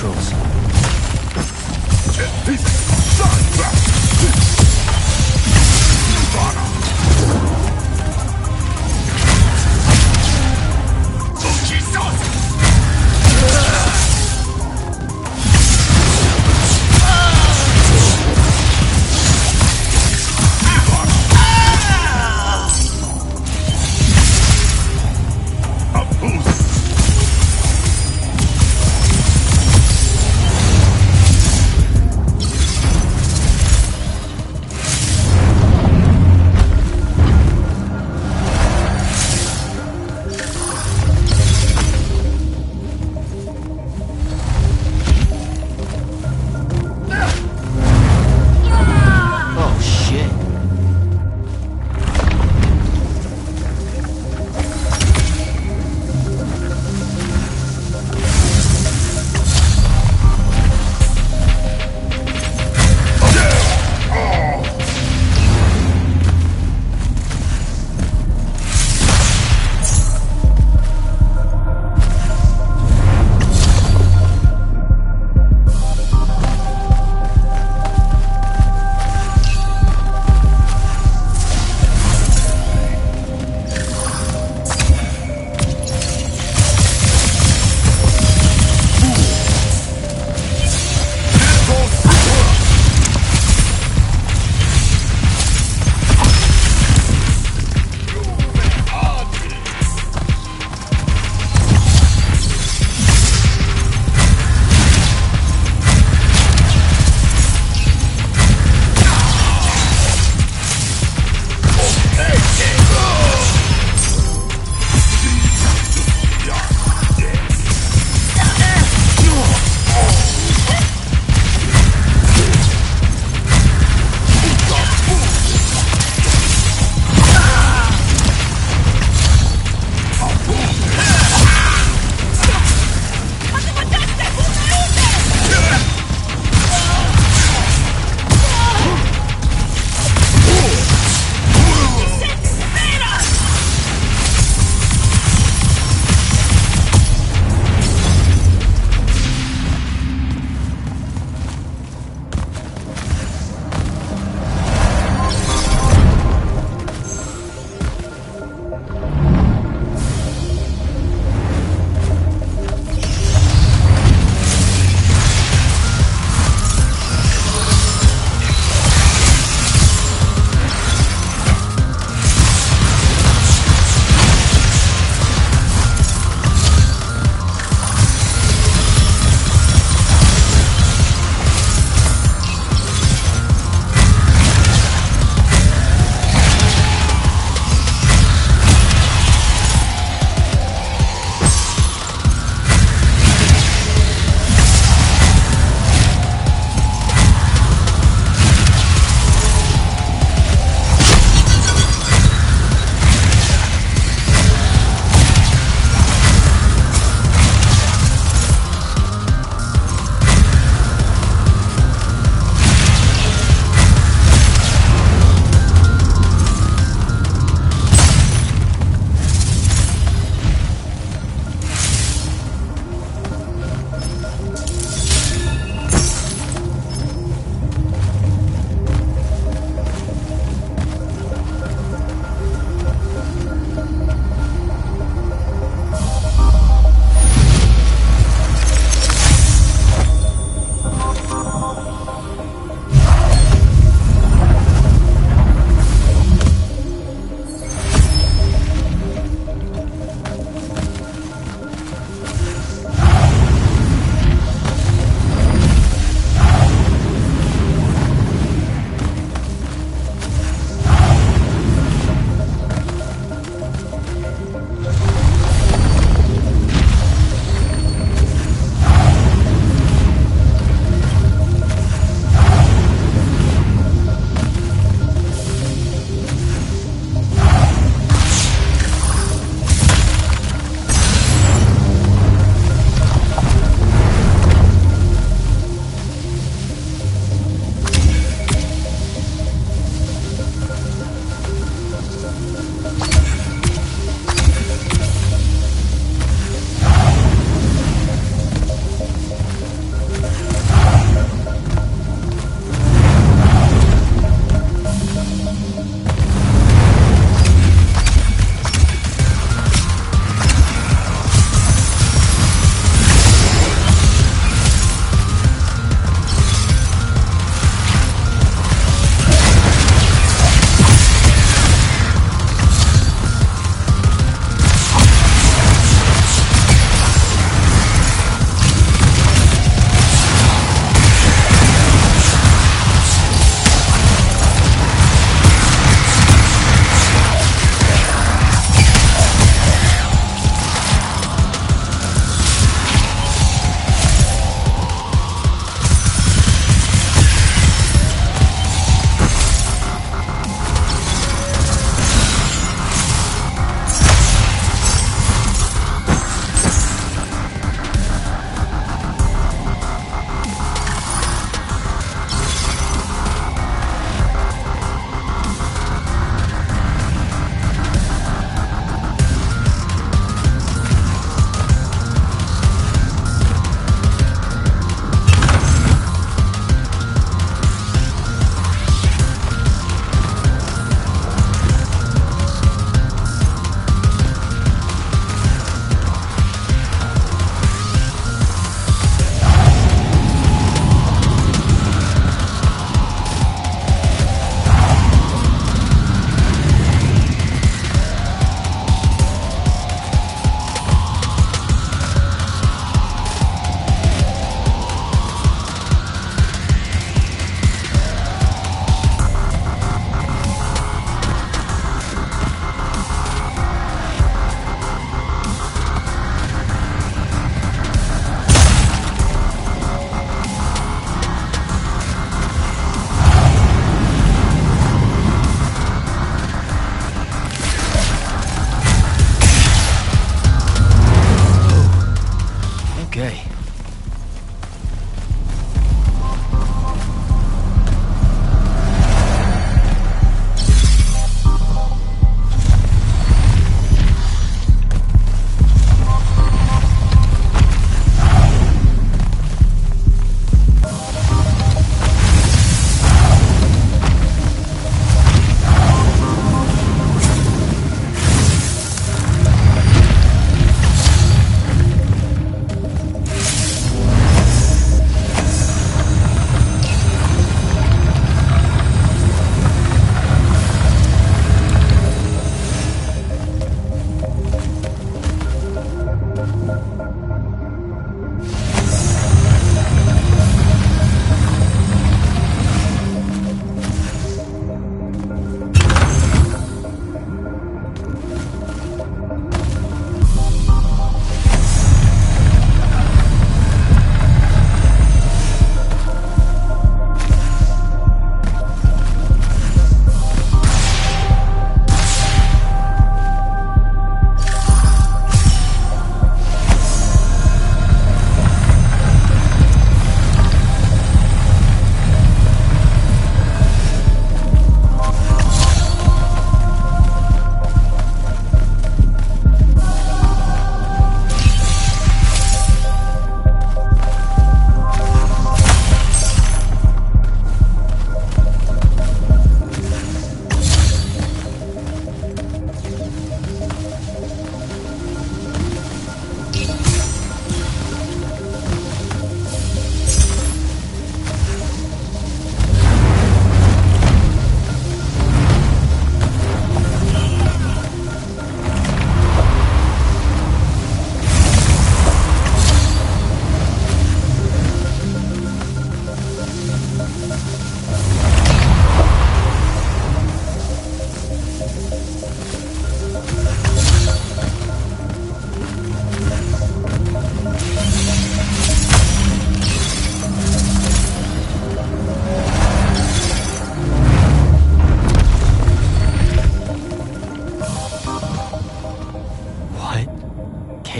neutrals.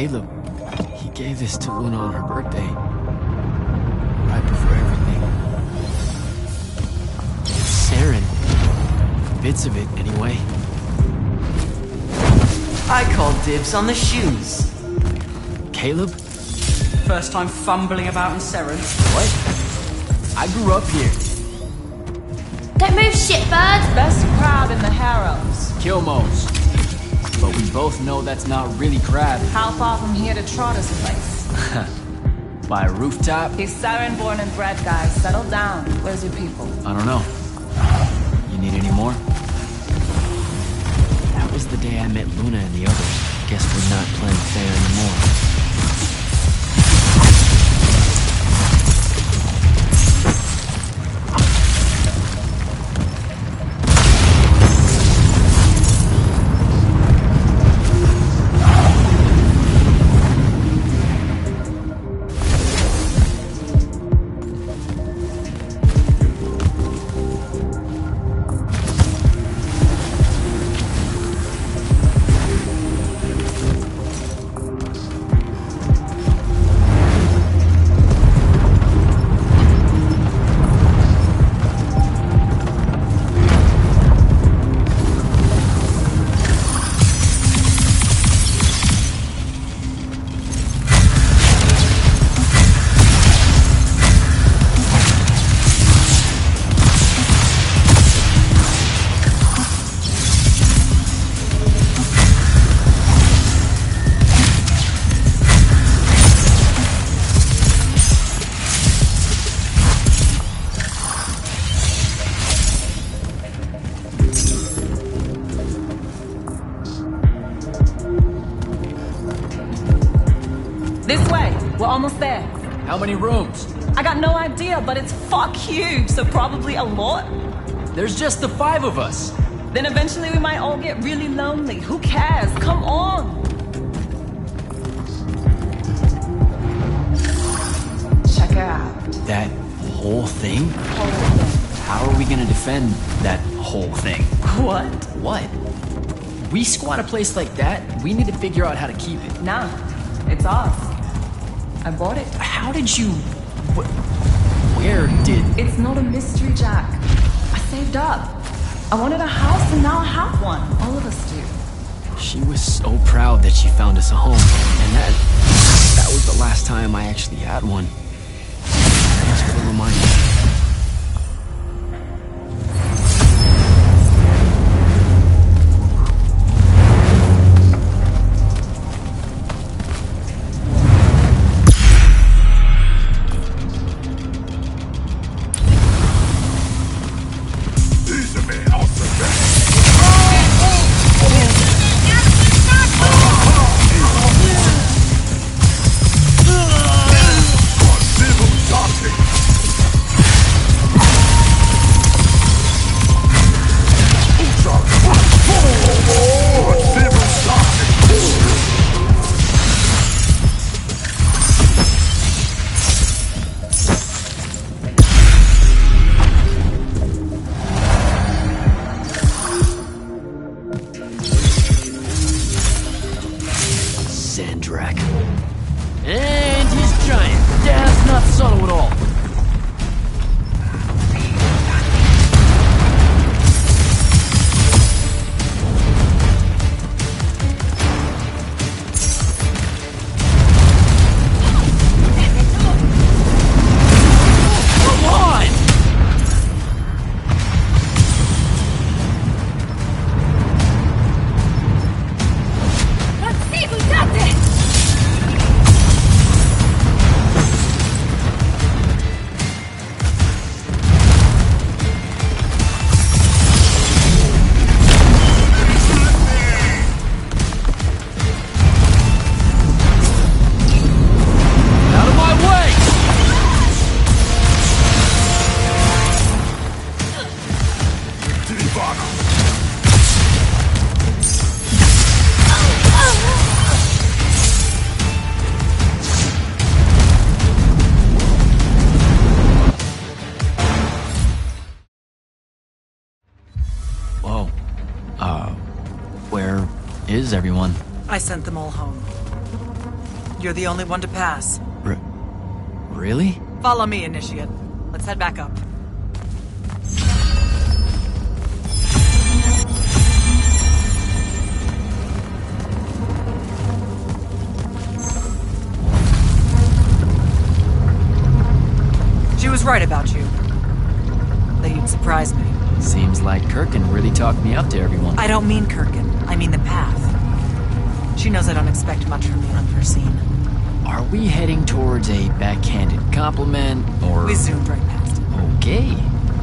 Caleb, he gave this to Luna on her birthday. Right before everything. Saren. Bits of it, anyway. I call dibs on the shoes. Caleb? First time fumbling about in Serens. What? I grew up here. Don't move, shitbird! Best crowd in the Harrows. Kilmos. But we both know that's not really crab. How far from here to Trotter's place? By a rooftop? He's Siren born and bred, guys. Settle down. Where's your people? I don't know. You need any more? That was the day I met Luna and the others. Guess we're not playing fair anymore. This way. We're almost there. How many rooms? I got no idea, but it's fuck huge, so probably a lot. There's just the 5 of us. Then eventually we might all get really lonely. Who cares? Come on. Check it out. That whole thing? Whole thing. How are we gonna defend that whole thing? What? What? We squat a place like that, we need to figure out how to keep it. Nah, it's ours. I bought it. How did you... Where did... It's not a mystery, Jack. I saved up. I wanted a house and now I have one. All of us do. She was so proud that she found us a home. And that was the last time I actually had one. Thanks for the reminder. And he's giant. That's not subtle at all. Come on! Let's see who does it! Where is everyone? I sent them all home. You're the only one to pass. Really? Follow me, Initiate. Let's head back up. She was right about you. That you'd surprise me. Seems like Kirkin really talked me up to everyone. I don't mean Kirkin. I mean the path. She knows I don't expect much from the unforeseen. Are we heading towards a backhanded compliment, or... We zoomed right past it. Okay.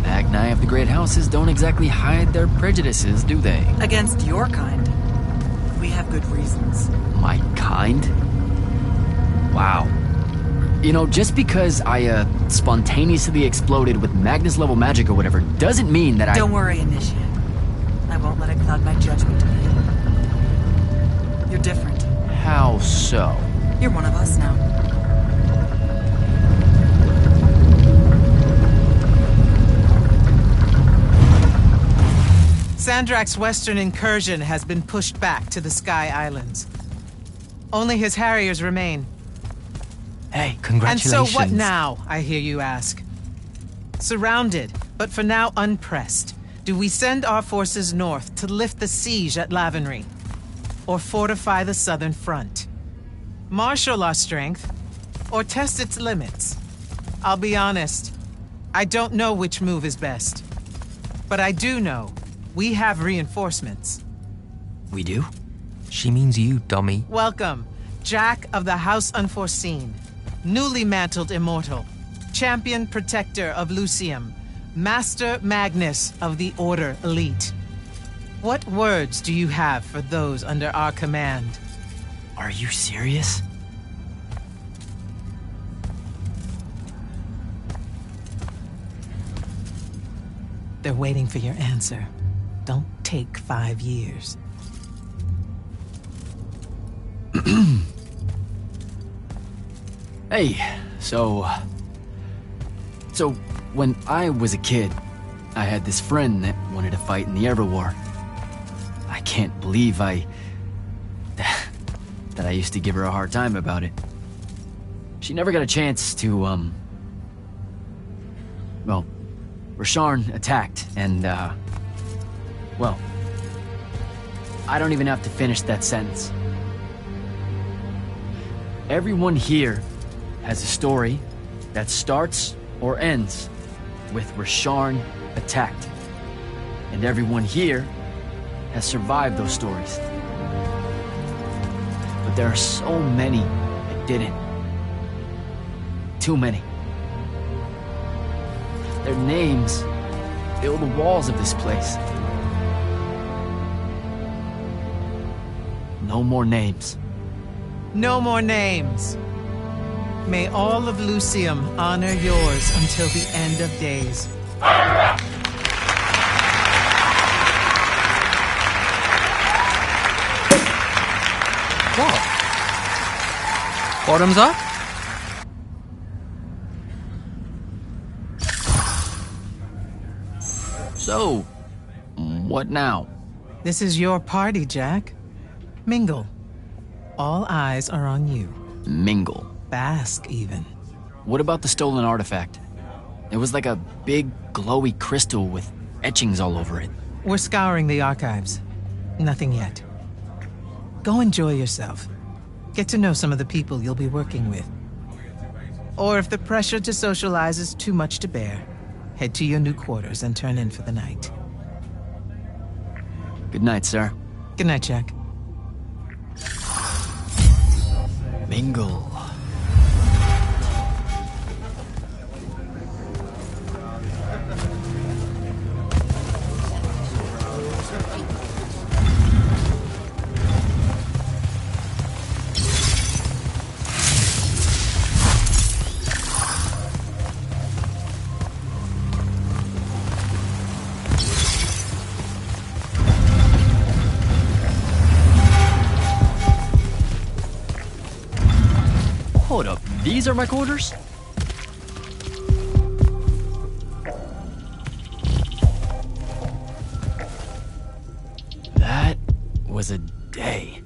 Back nine of the great houses don't exactly hide their prejudices, do they? Against your kind, we have good reasons. My kind? Wow. You know, just because I, spontaneously exploded with Magnus-level magic or whatever, doesn't mean that Don't worry, Initiate. I won't let it cloud my judgment of you. You're different. How so? You're one of us now. Sandrak's western incursion has been pushed back to the Sky Islands. Only his Harriers remain. Hey, congratulations. And so what now, I hear you ask? Surrounded, but for now unpressed, do we send our forces north to lift the siege at Lavenry? Or fortify the southern front? Marshal our strength, or test its limits? I'll be honest, I don't know which move is best. But I do know we have reinforcements. We do? She means you, dummy. Welcome, Jack of the House Unforeseen, newly mantled Immortal, champion protector of Lucium, Master Magnus of the Order Elite. What words do you have for those under our command? Are you serious? They're waiting for your answer. Don't take 5 years. Hey, so when I was a kid, I had this friend that wanted to fight in the Everwar. I can't believe that I used to give her a hard time about it. She never got a chance to, well, Rasharn attacked, and, well, I don't even have to finish that sentence. Everyone here has a story that starts or ends with Rasharn attacked. And everyone here has survived those stories. But there are so many that didn't. Too many. Their names fill the walls of this place. No more names. No more names. May all of Lucium honor yours until the end of days. What? Bottoms up? So, what now? This is your party, Jack. Mingle. All eyes are on you. Mingle. Bask, even. What about the stolen artifact? It was like a big, glowy crystal with etchings all over it. We're scouring the archives. Nothing yet. Go enjoy yourself. Get to know some of the people you'll be working with. Or if the pressure to socialize is too much to bear, head to your new quarters and turn in for the night. Good night, sir. Good night, Jack. Mingle. Hold up, these are my quarters? That was a day.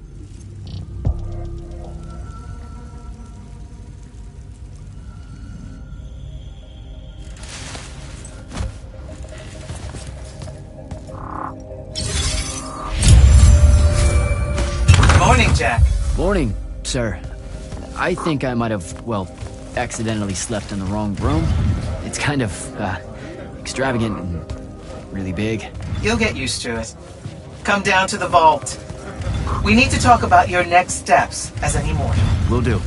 Morning, Jack. Morning, sir. I think I might have, well, accidentally slept in the wrong room. It's kind of, extravagant and really big. You'll get used to it. Come down to the vault. We need to talk about your next steps as an immortal. Will do.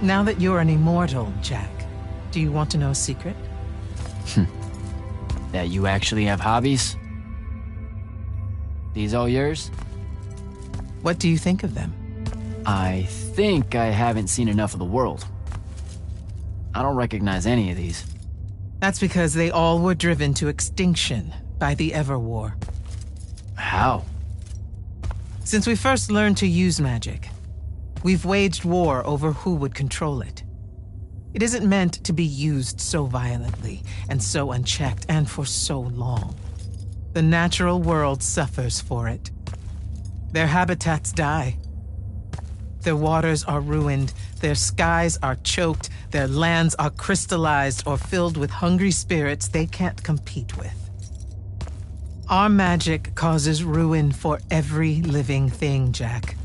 Now that you're an immortal, Jack, do you want to know a secret? That you actually have hobbies? These all yours? What do you think of them? I think I haven't seen enough of the world. I don't recognize any of these. That's because they all were driven to extinction by the Everwar. How? Since we first learned to use magic, we've waged war over who would control it. It isn't meant to be used so violently and so unchecked and for so long. The natural world suffers for it. Their habitats die. Their waters are ruined, their skies are choked, their lands are crystallized or filled with hungry spirits they can't compete with. Our magic causes ruin for every living thing, Jack.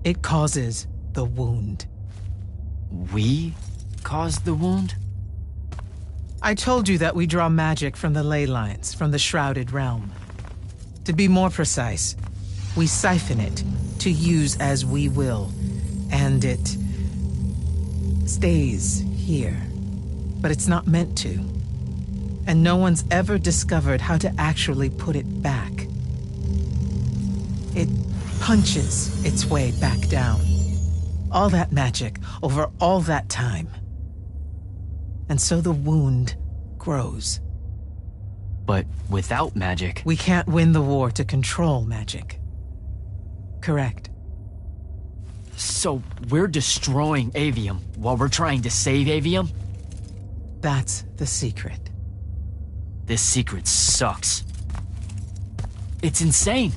It causes the wound. We caused the wound? I told you that we draw magic from the ley lines, from the Shrouded Realm. To be more precise, we siphon it to use as we will, and it stays here. But it's not meant to. And no one's ever discovered how to actually put it back. It punches its way back down. All that magic over all that time. And so the wound grows. But without magic... We can't win the war to control magic. Correct. So we're destroying Aveum while we're trying to save Aveum? That's the secret. This secret sucks. It's insane.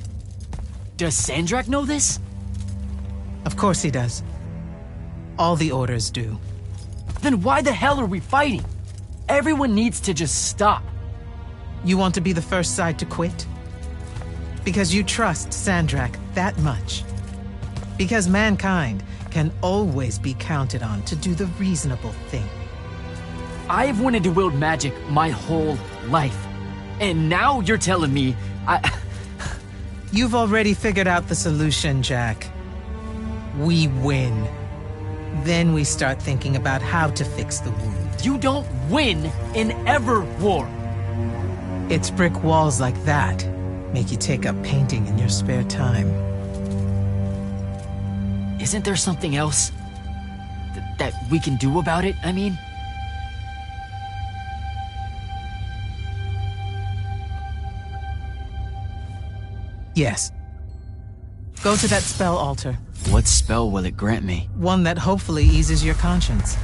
Does Sandrak know this? Of course he does. All the orders do. Then why the hell are we fighting? Everyone needs to just stop. You want to be the first side to quit? Because you trust Sandrak that much. Because mankind can always be counted on to do the reasonable thing. I've wanted to wield magic my whole life. And now you're telling me You've already figured out the solution, Jack. We win. Then we start thinking about how to fix the wound. You don't win in ever war. It's brick walls like that make you take up painting in your spare time. Isn't there something else that we can do about it, I mean? Yes. Go to that spell altar. What spell will it grant me? One that hopefully eases your conscience.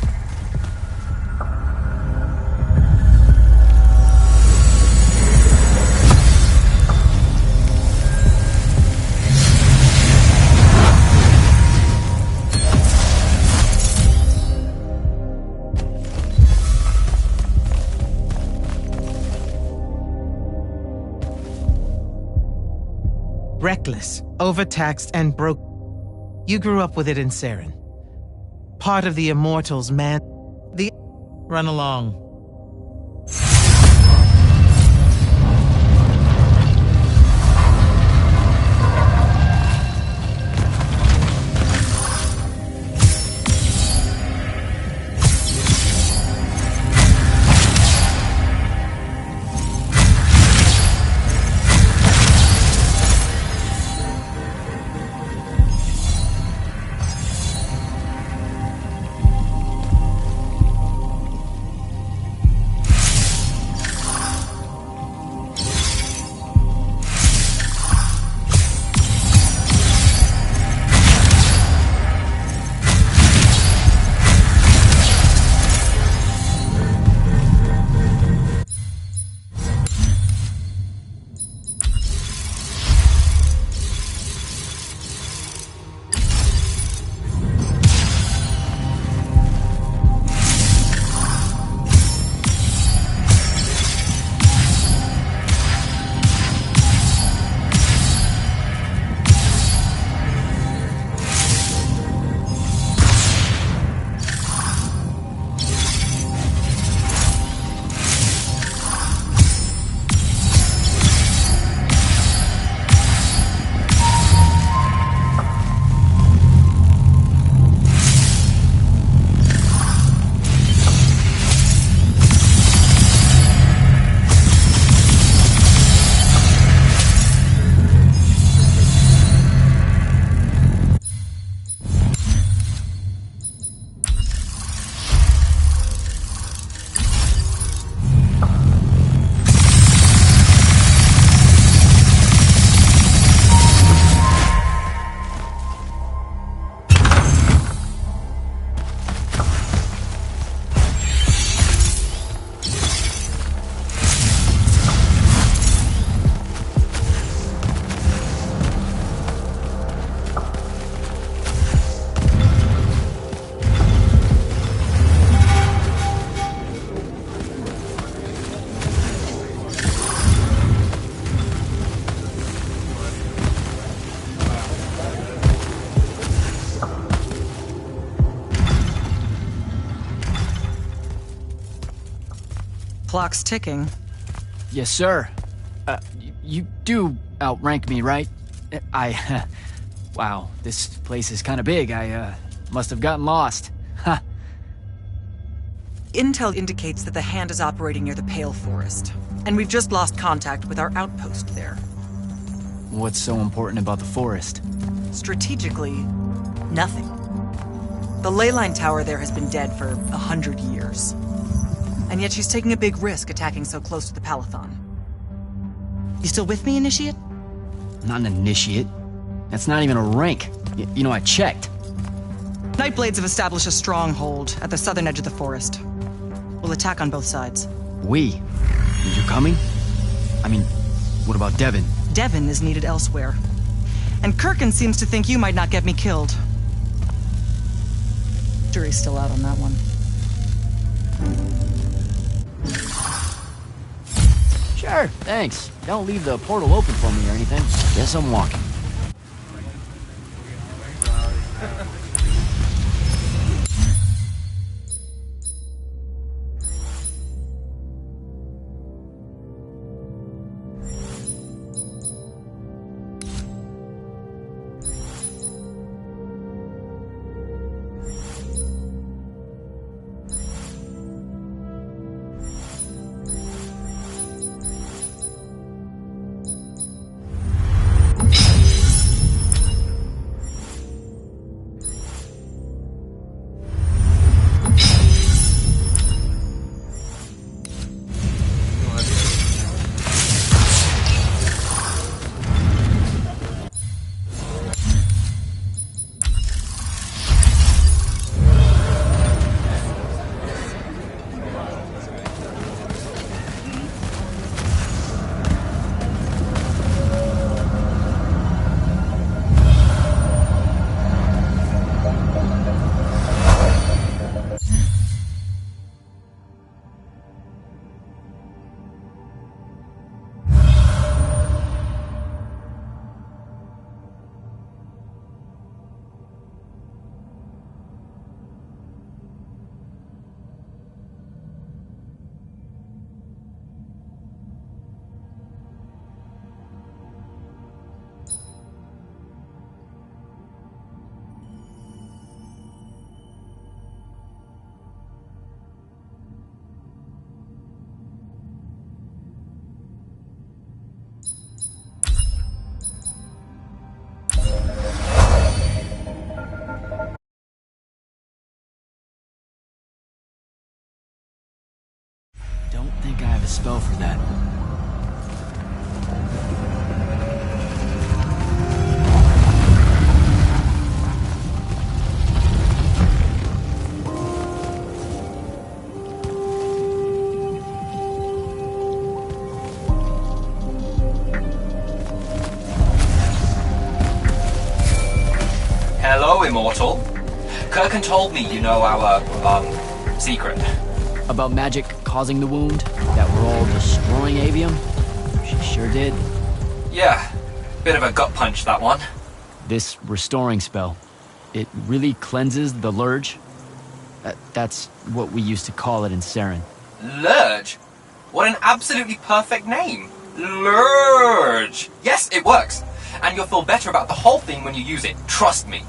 Reckless, overtaxed, and broke. You grew up with it in Saren. Part of the Immortals, man. Run along. Clock's ticking. Yes, sir. You do outrank me, right? Wow, this place is kind of big. I must have gotten lost. Ha. Intel indicates that the Hand is operating near the Pale Forest, and we've just lost contact with our outpost there. What's so important about the forest? Strategically, nothing. The leyline tower there has been dead for 100 years. And yet she's taking a big risk attacking so close to the Palathon. You still with me, Initiate? Not an initiate. That's not even a rank. You know, I checked. Nightblades have established a stronghold at the southern edge of the forest. We'll attack on both sides. We? You're coming? I mean, what about Devin? Devin is needed elsewhere. And Kirkin seems to think you might not get me killed. Jury's still out on that one. Sure, thanks. Don't leave the portal open for me or anything. Guess I'm walking. spell for that. Hello, Immortal. Kirkin told me you know our, secret. About magic causing the wound, that we're all destroying Aveum? She sure did. Yeah, bit of a gut punch, that one. This restoring spell, it really cleanses the Lurge? That's what we used to call it in Saren. Lurge? What an absolutely perfect name. Lurge! Yes, it works. And you'll feel better about the whole thing when you use it. Trust me.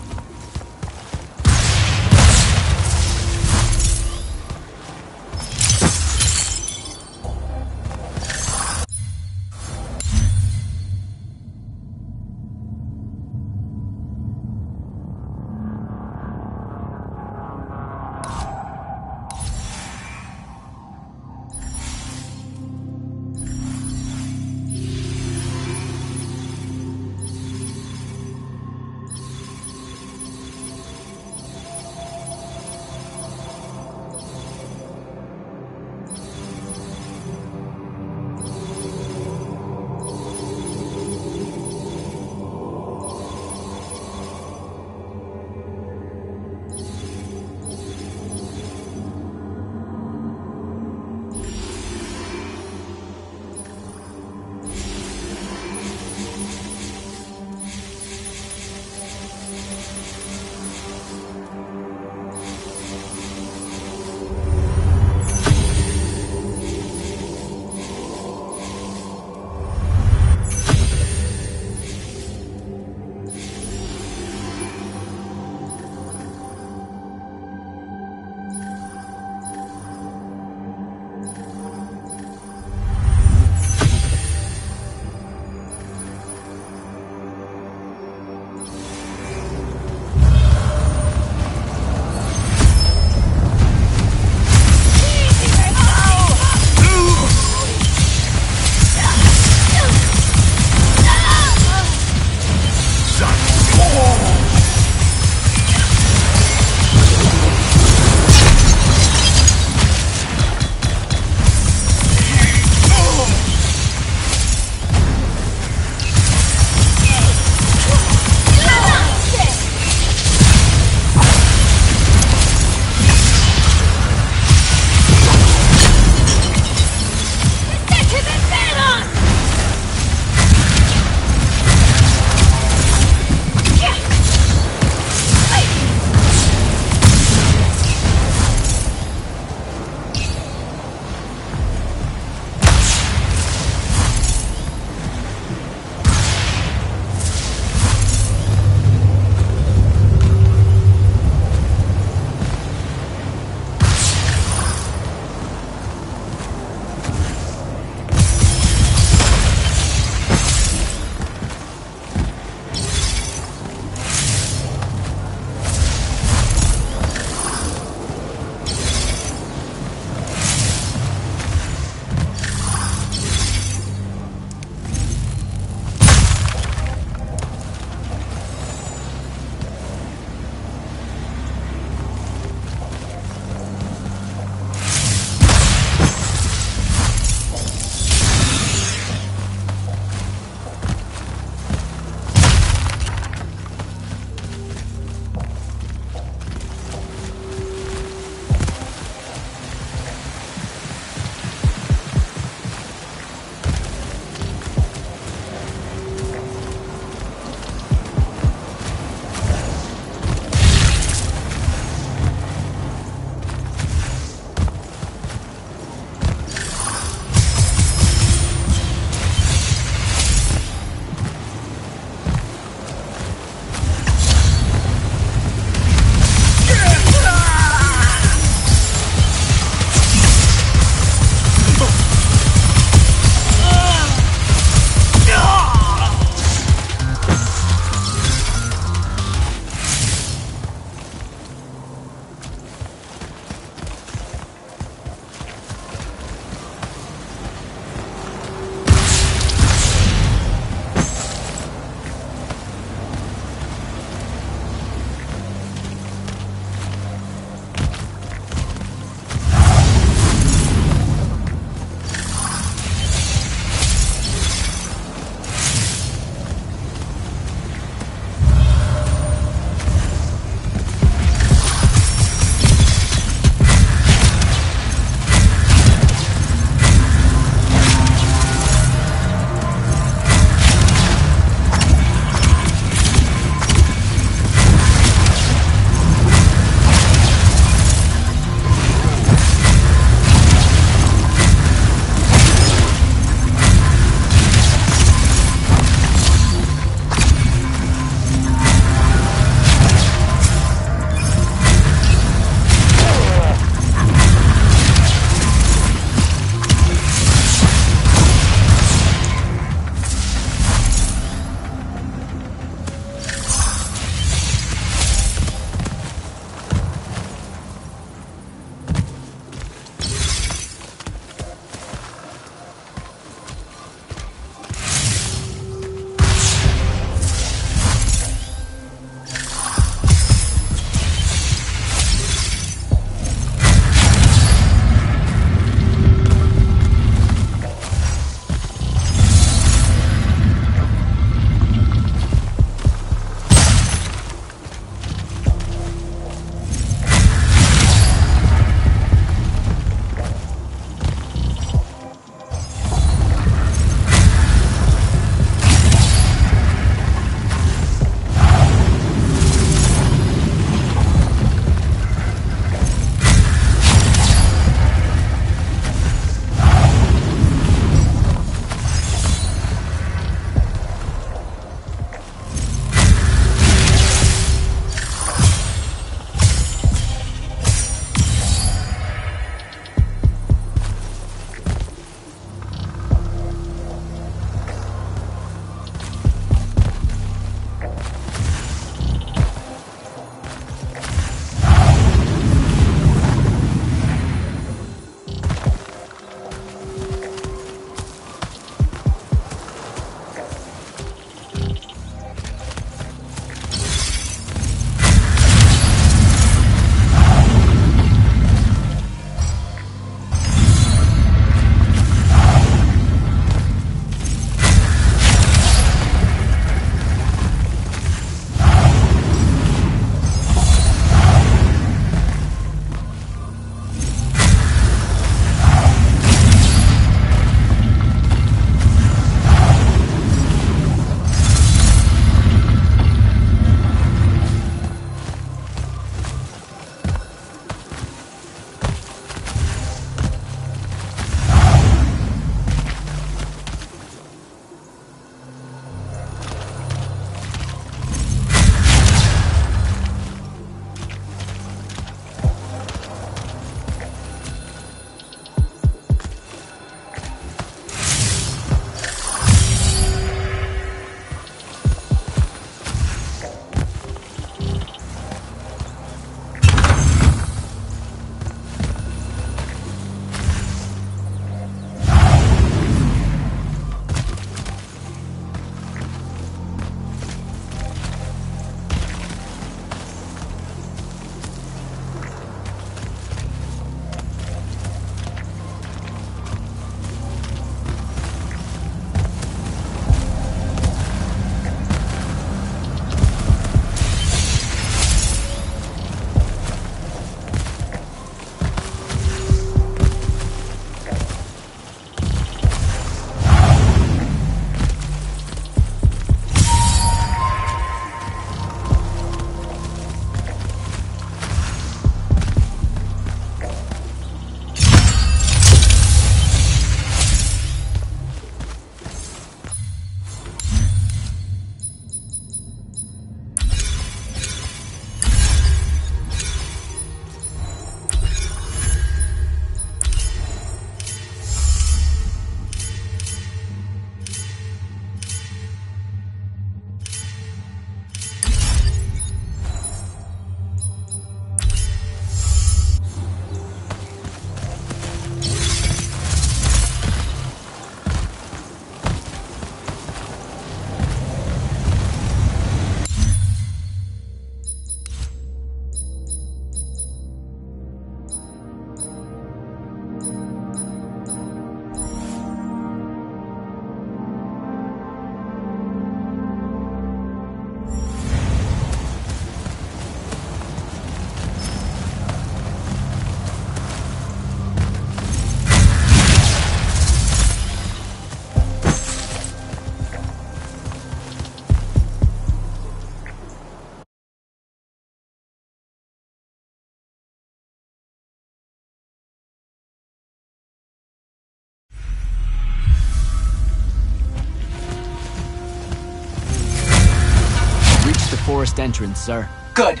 forest entrance, sir. Good.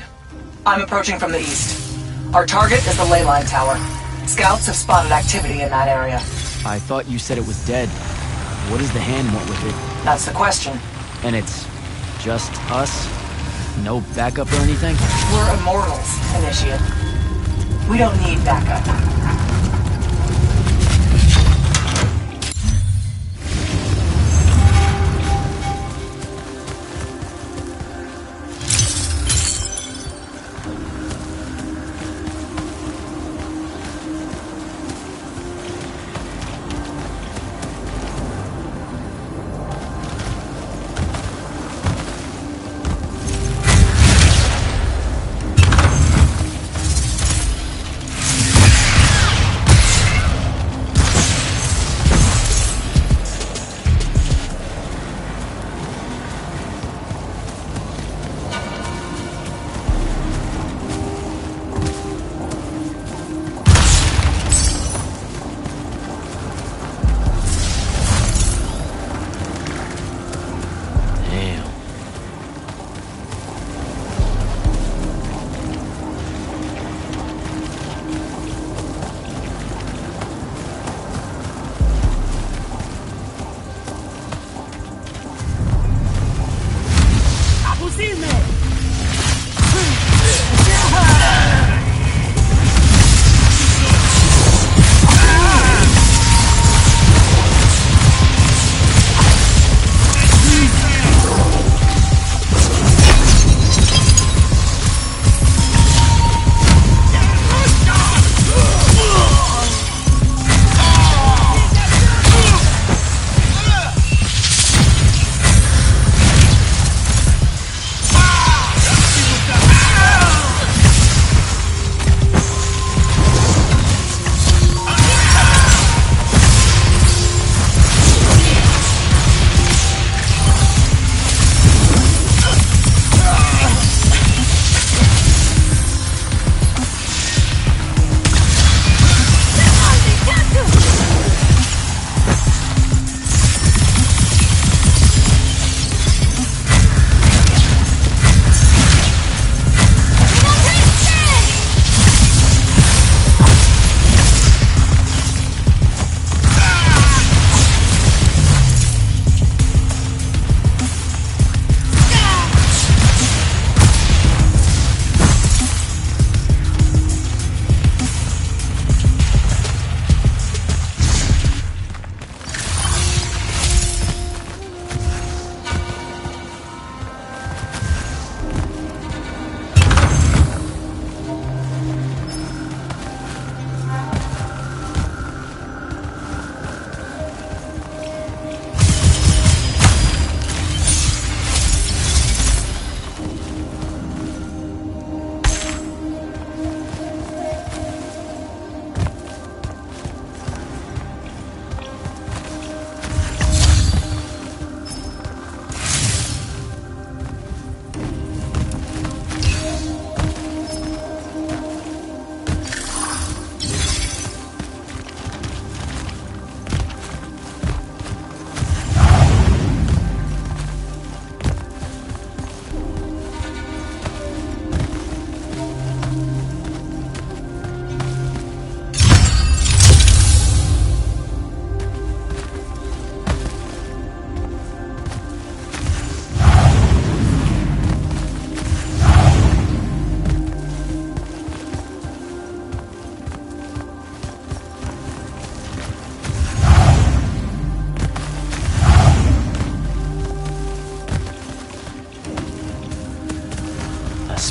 I'm approaching from the east. Our target is the ley line tower. Scouts have spotted activity in that area. I thought you said it was dead. What does the hand want with it? That's the question. And it's just us? No backup or anything? We're Immortals, Initiate. We don't need backup.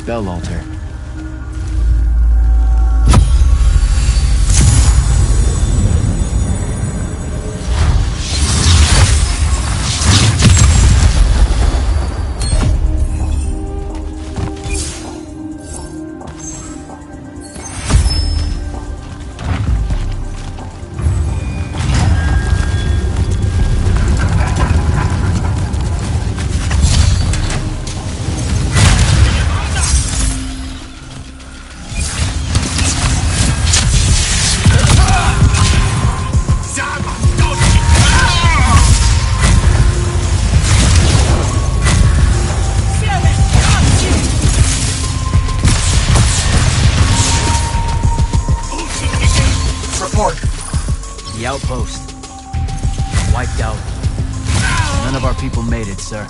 spell altar. report. The outpost. Wiped out. None of our people made it, sir.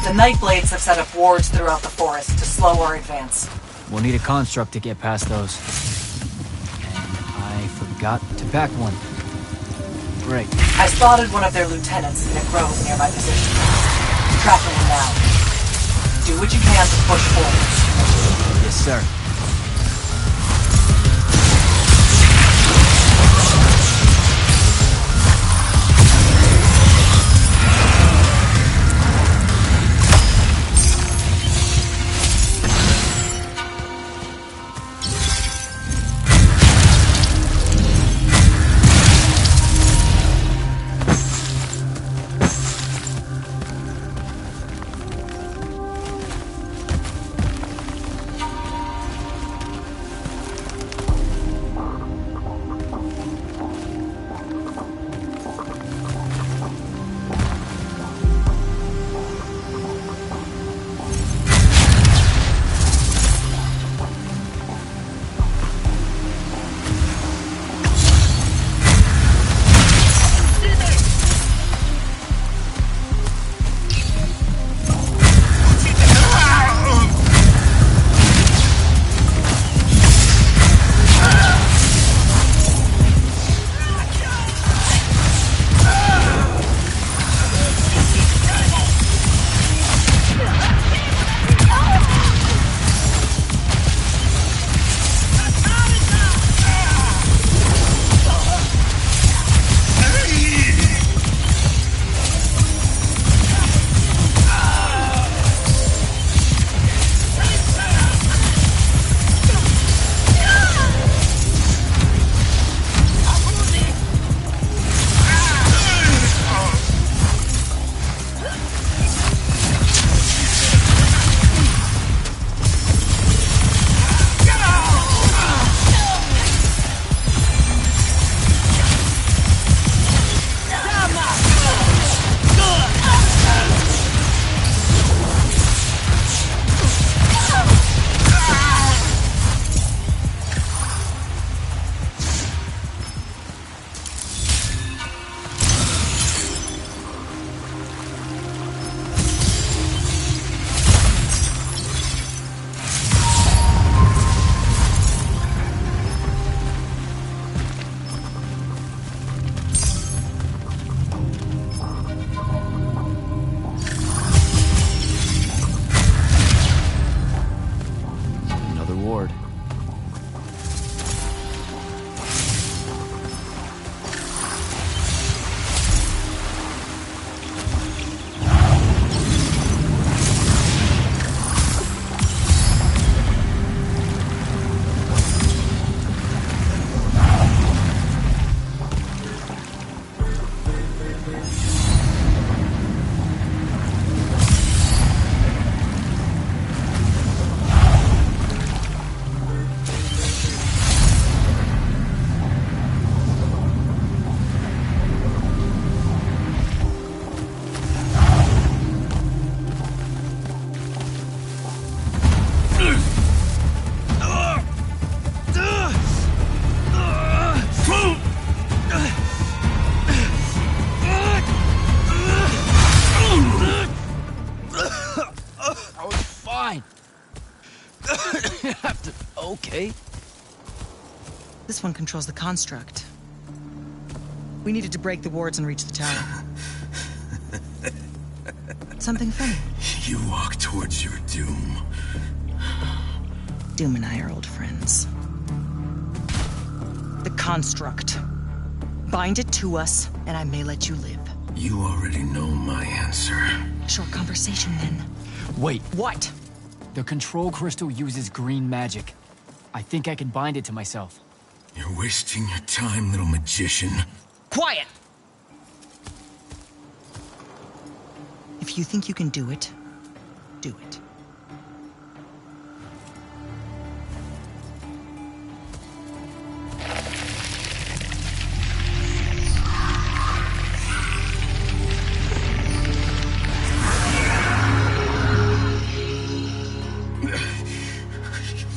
The Nightblades have set up wards throughout the forest to slow our advance. We'll need a construct to get past those. And I forgot to pack one. Great. I spotted one of their lieutenants in a grove near my position. Tracking him now. Do what you can to push forward. Yes, sir. Okay. This one controls the construct. We needed to break the wards and reach the tower. Something funny? You walk towards your doom. Doom and I are old friends. The construct. Bind it to us, and I may let you live. You already know my answer. Short conversation, then. Wait, What? the control crystal uses green magic. I think I can bind it to myself. You're wasting your time, little magician. Quiet! If you think you can do it, do it.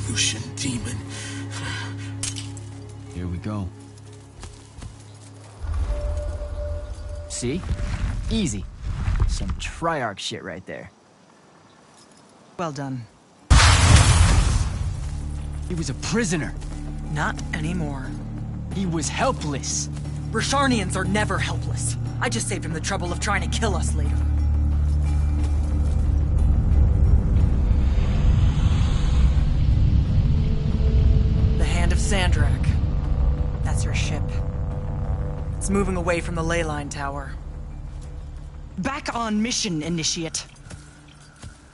Lucian demon. Here we go. See? Easy. Some Triarch shit right there. Well done. He was a prisoner. Not anymore. He was helpless. Rasharnians are never helpless. I just saved him the trouble of trying to kill us later. The Hand of Sandrak. That's your ship. It's moving away from the ley line tower. Back on mission, Initiate.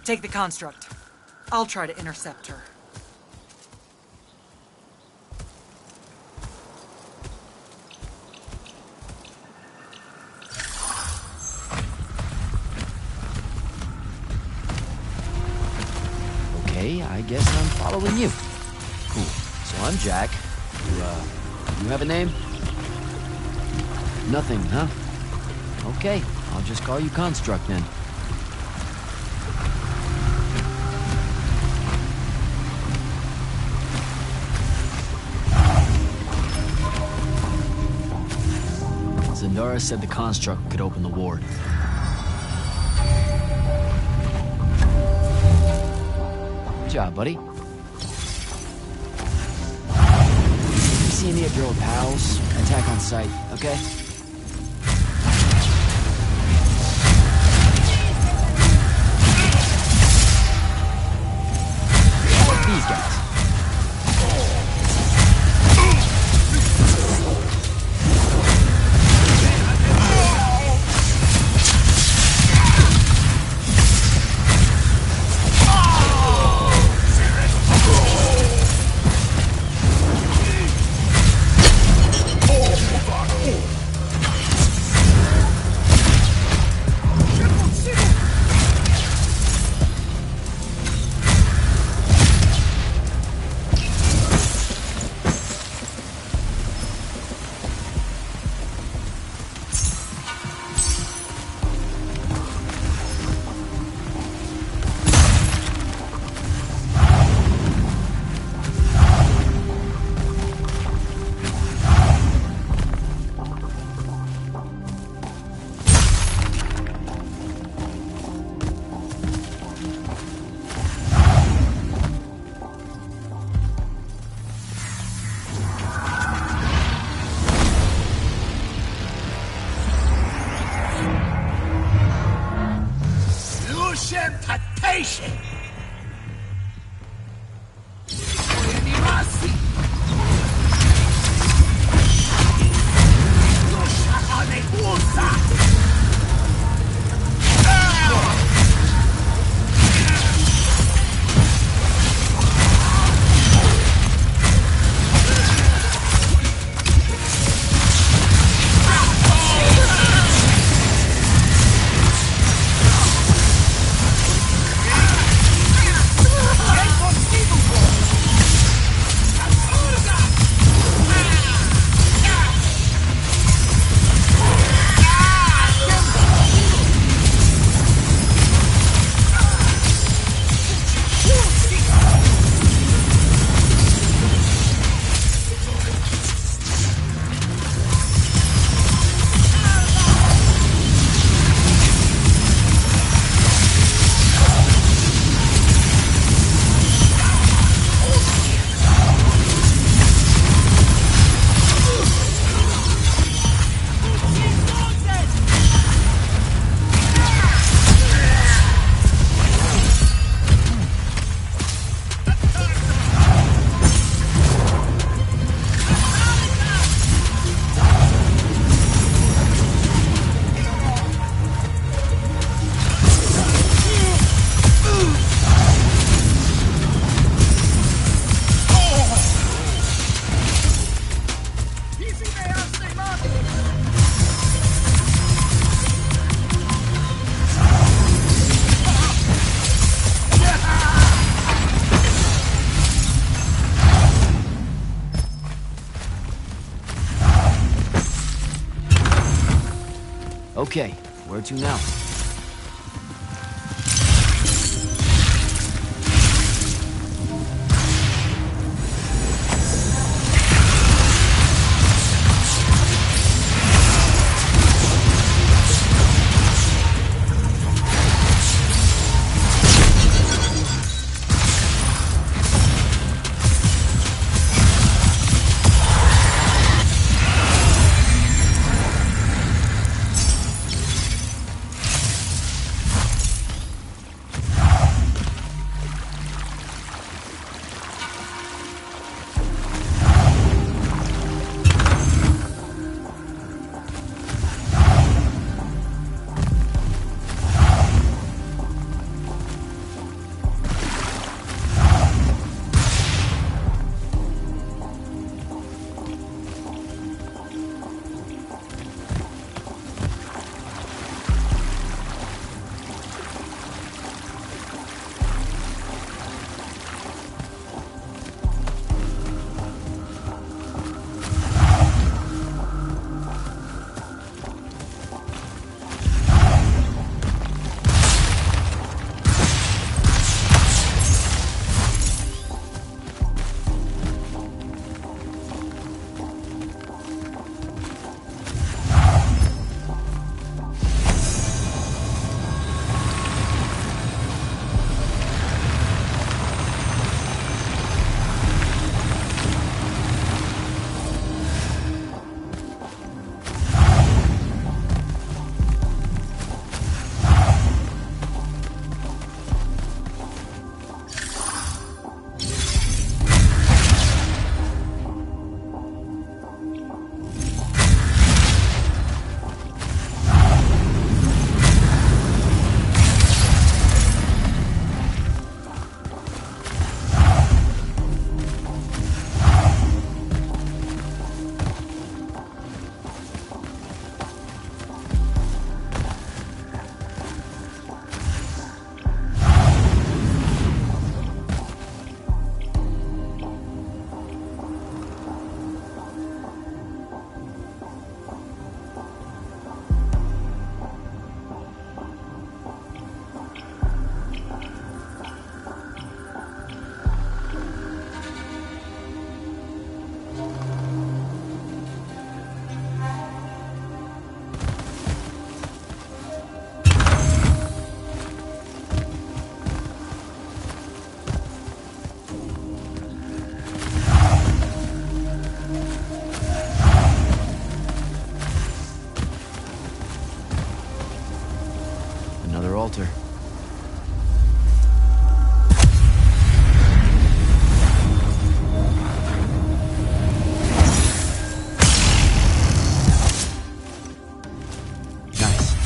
Take the construct. I'll try to intercept her. Okay, I guess I'm following you. Cool. So I'm Jack. You have a name? Nothing, huh? Okay, I'll just call you Construct then. Zendara said the Construct could open the ward. Good job, buddy. If you see any of your old pals, attack on sight, okay? These guys. Okay, where to now? shelter. Nice.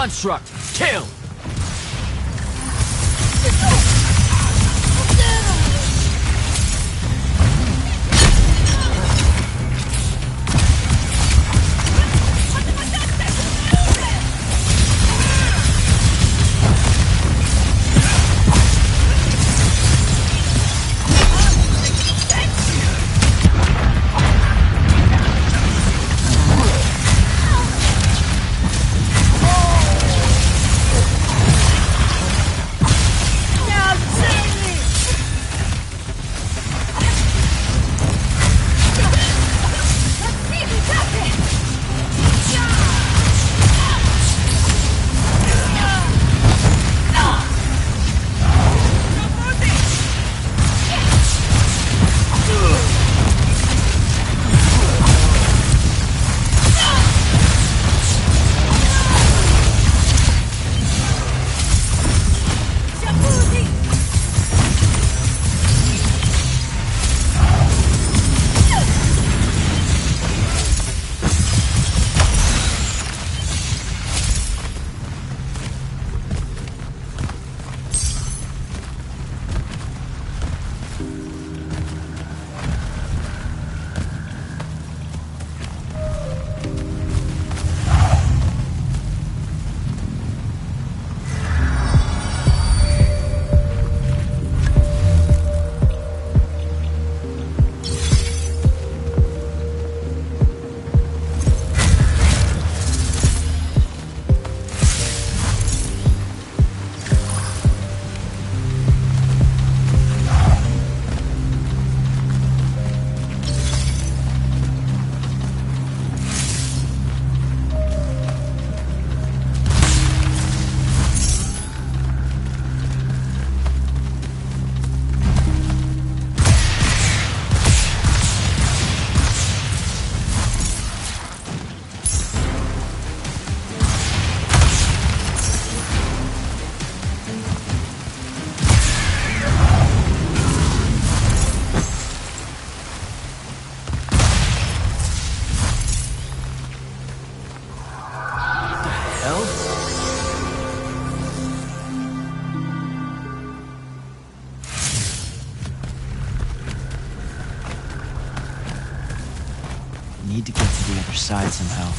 Construct! Kill! need to get to the other side somehow.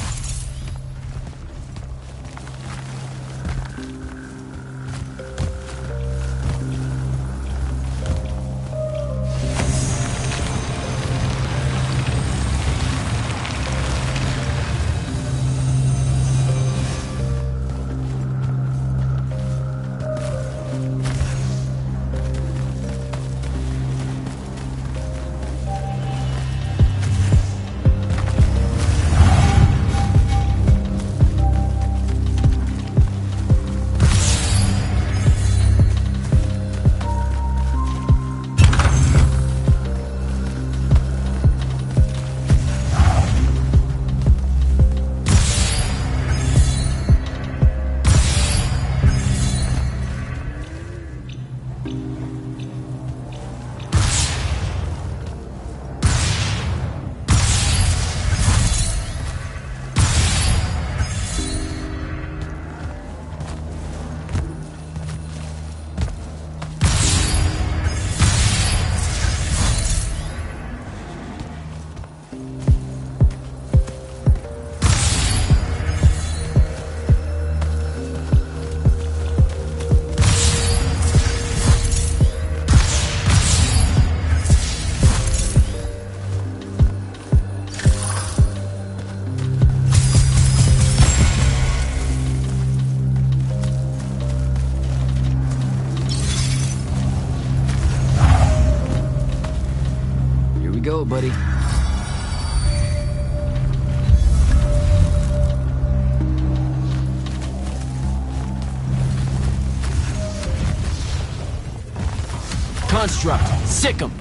Go, buddy. Construct, sick 'em.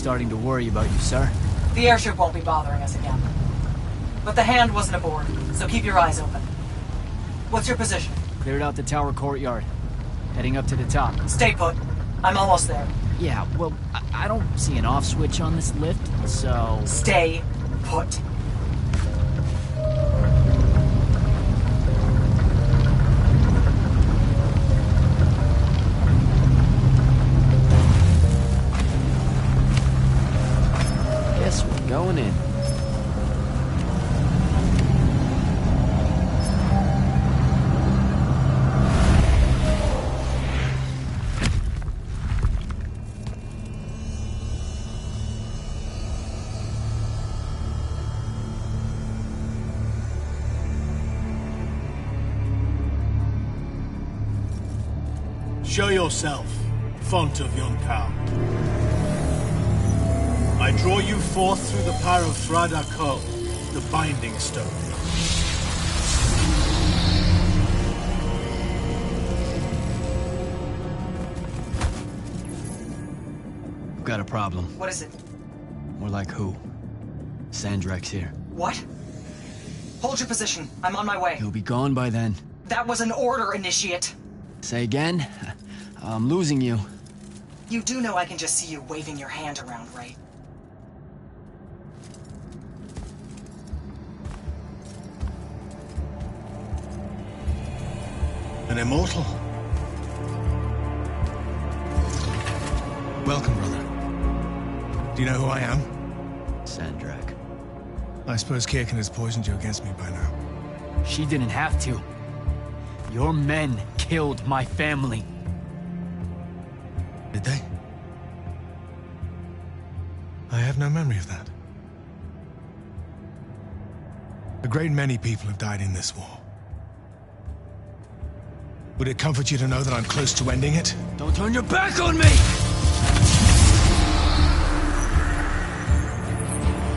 starting to worry about you, sir. The airship won't be bothering us again. But the Hand wasn't aboard, so keep your eyes open. What's your position? Cleared out the tower courtyard. Heading up to the top. Stay put. I'm almost there. Yeah, well, I don't see an off switch on this lift, so... Stay put. Guess we're going in. Show yourself, font of Yonkou. I draw you forth through the power of Thradako, the Binding Stone. We've got a problem. What is it? More like who? Sandrak's here. What? Hold your position. I'm on my way. He'll be gone by then. That was an order, Initiate. Say again? I'm losing you. You do know I can just see you waving your hand around, right? An immortal? Welcome, brother. Do you know who I am? Sandrak. I suppose Kirkin has poisoned you against me by now. She didn't have to. Your men killed my family. Did they? I have no memory of that. A great many people have died in this war. Would it comfort you to know that I'm close to ending it? Don't turn your back on me!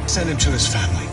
Send him to his family.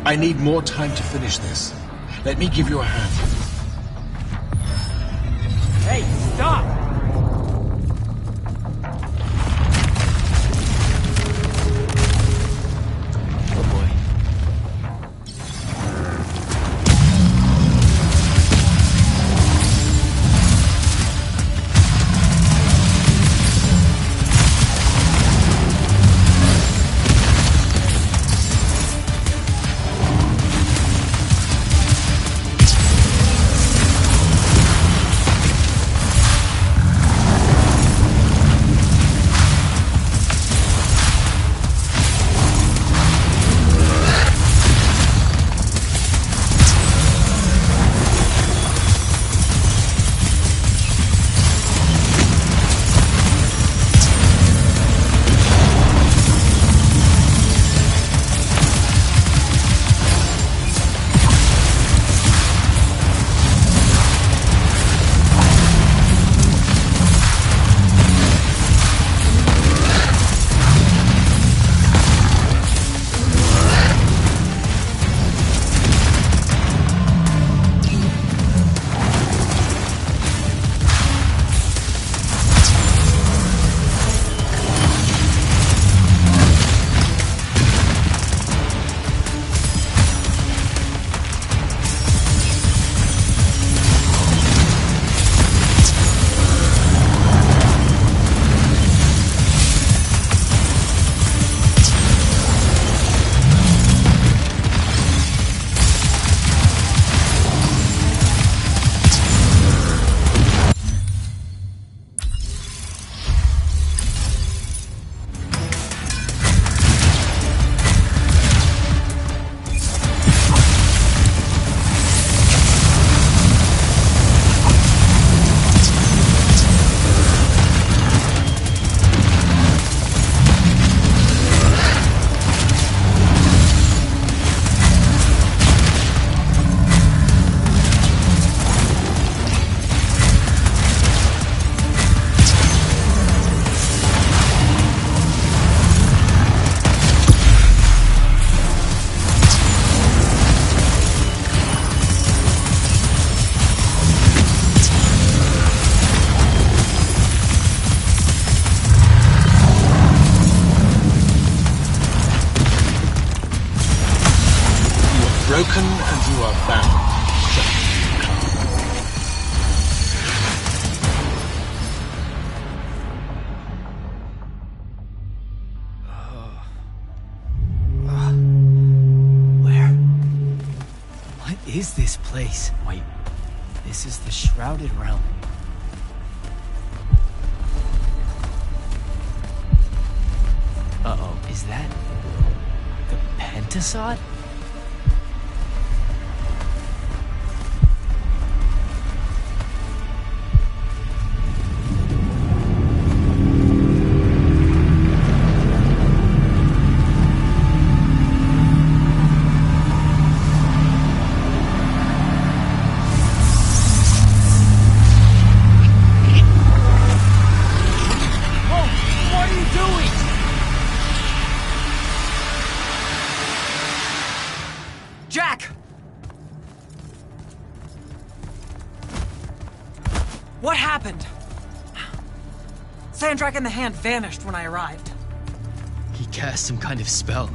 I need more time to finish this. Let me give you a hand. Hey, stop! Oh boy. broken and you are bound. Where? What is this place? Wait, this is the Shrouded Realm. Uh-oh, is that the Pentasod? What happened? Sandrak and the Hand vanished when I arrived. He cast some kind of spell.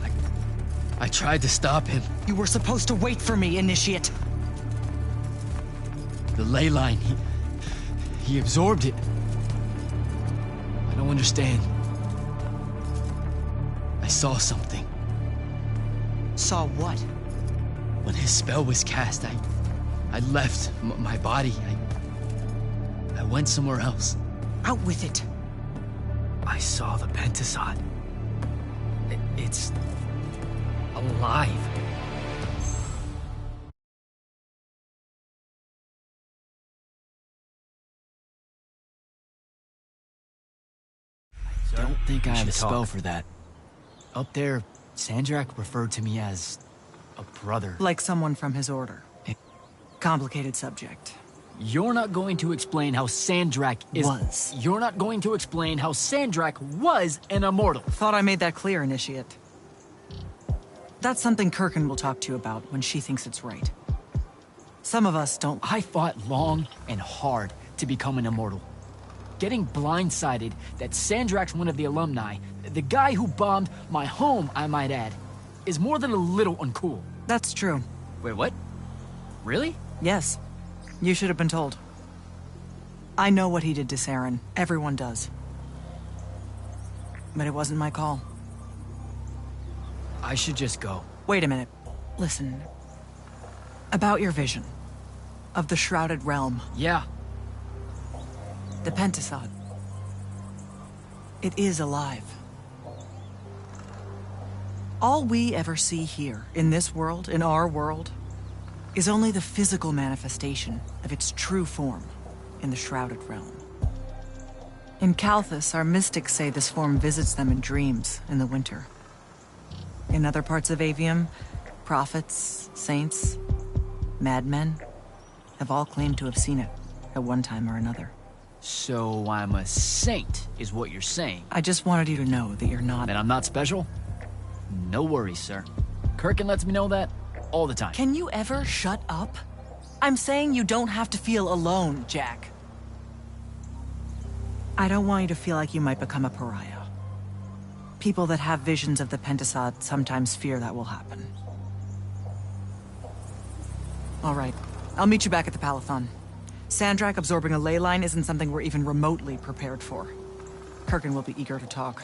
I tried to stop him. You were supposed to wait for me, Initiate. The ley line, he absorbed it. I don't understand. I saw something. Saw what? When his spell was cast, I left my body. I went somewhere else. Out with it. I saw the Pentasod. It's alive. I don't think I have a spell for that. Up there, Sandrak referred to me as a brother. Like someone from his order. Complicated subject. You're not going to explain how Sandrak is... Was. You're not going to explain how Sandrak was an immortal. Thought I made that clear, Initiate. That's something Kirkin will talk to you about when she thinks it's right. Some of us don't... I fought long and hard to become an immortal. Getting blindsided that Sandrak's one of the alumni, the guy who bombed my home, I might add, is more than a little uncool. That's true. Wait, what? Really? Yes. You should have been told. I know what he did to Saren. Everyone does. But it wasn't my call. I should just go. Wait a minute. Listen. About your vision. Of the Shrouded Realm. Yeah. The Pentasod. It is alive. All we ever see here, in this world, in our world, is only the physical manifestation of its true form in the Shrouded Realm. In Kalthus, our mystics say this form visits them in dreams in the winter. In other parts of Aveum, prophets, saints, madmen have all claimed to have seen it at one time or another. So I'm a saint, is what you're saying. I just wanted you to know that you're not... And I'm not special? No worries, sir. Kirkin lets me know that all the time. Can you ever shut up? I'm saying you don't have to feel alone, Jack. I don't want you to feel like you might become a pariah. People that have visions of the Pentasod sometimes fear that will happen. All right, I'll meet you back at the Palathon. Sandrak absorbing a ley line isn't something we're even remotely prepared for. Kirkin will be eager to talk.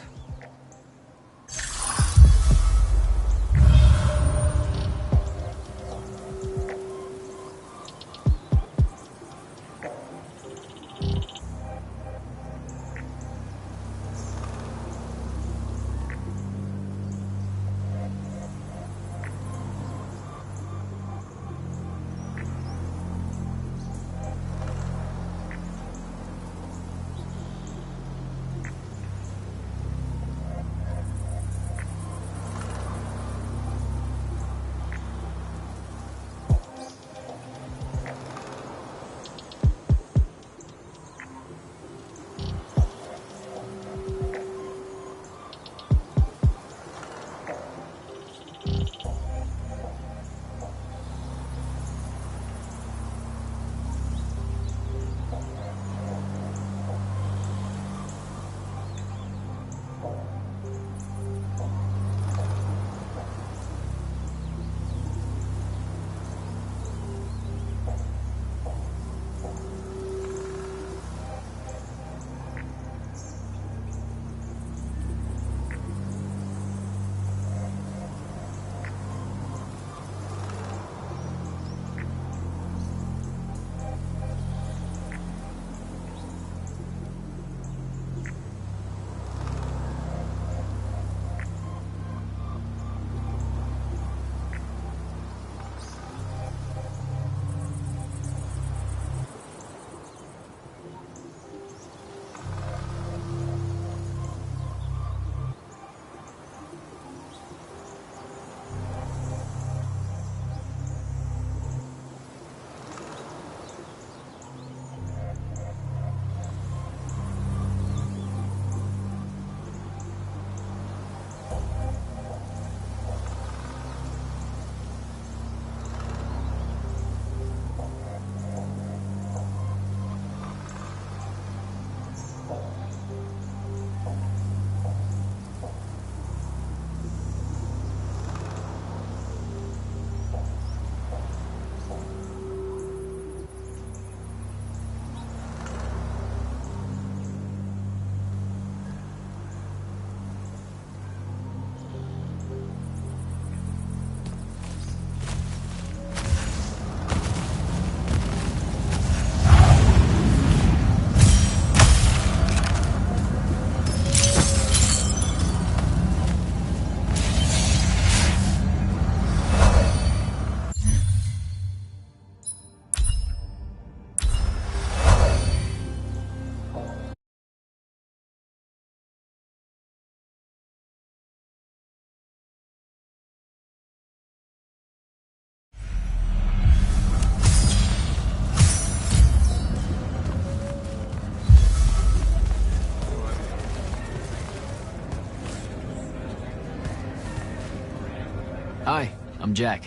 Hi, I'm Jack.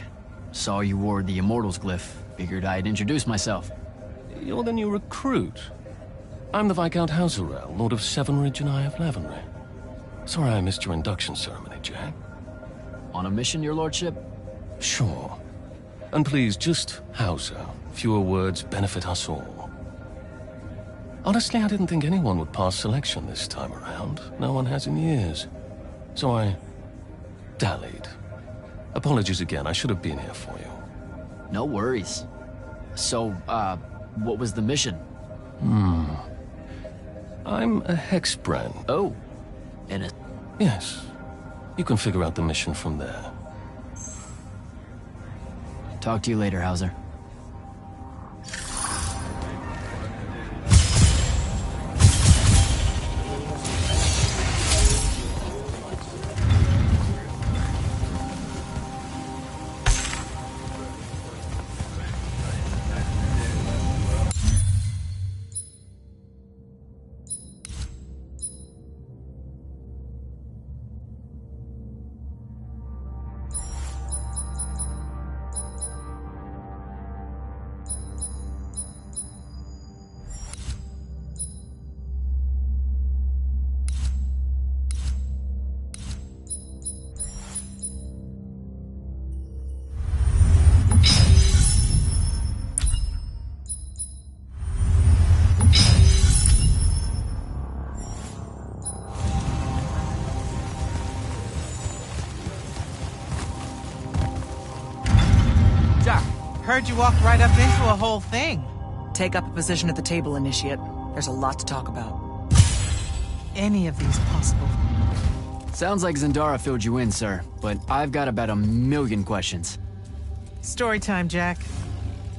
Saw you wore the Immortal's glyph. Figured I'd introduce myself. You're the new recruit. I'm the Viscount Hauserel, Lord of Sevenridge and I of Lavenry. Sorry I missed your induction ceremony, Jack. On a mission, your lordship? Sure. And please, just Hauser. Fewer words benefit us all. Honestly, I didn't think anyone would pass selection this time around. No one has in years. So I dallied. Apologies again, I should have been here for you. No worries. So, what was the mission? I'm a hexbrand. Oh. And a... Yes. You can figure out the mission from there. Talk to you later, Hauser. Heard you walked right up into a whole thing. Take up a position at the table, Initiate. There's a lot to talk about. Any of these possible? Sounds like Zendara filled you in, sir, but I've got about 1,000,000 questions. Story time, Jack.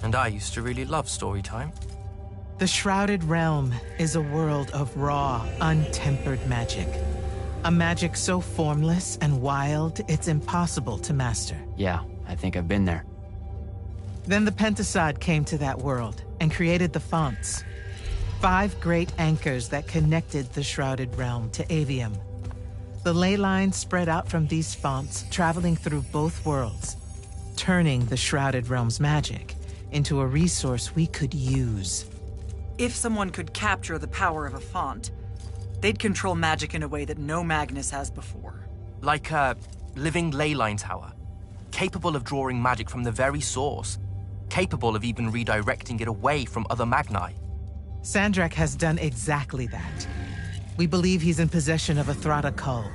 And I used to really love story time. The Shrouded Realm is a world of raw, untempered magic. A magic so formless and wild, it's impossible to master. Yeah, I think I've been there. Then the Pentasod came to that world and created the fonts. 5 great anchors that connected the Shrouded Realm to Aveum. The ley lines spread out from these fonts, traveling through both worlds, turning the Shrouded Realm's magic into a resource we could use. If someone could capture the power of a font, they'd control magic in a way that no Magnus has before. Like a living ley line tower, capable of drawing magic from the very source, capable of even redirecting it away from other Magni. Sandrak has done exactly that. We believe he's in possession of a Thrada Cull,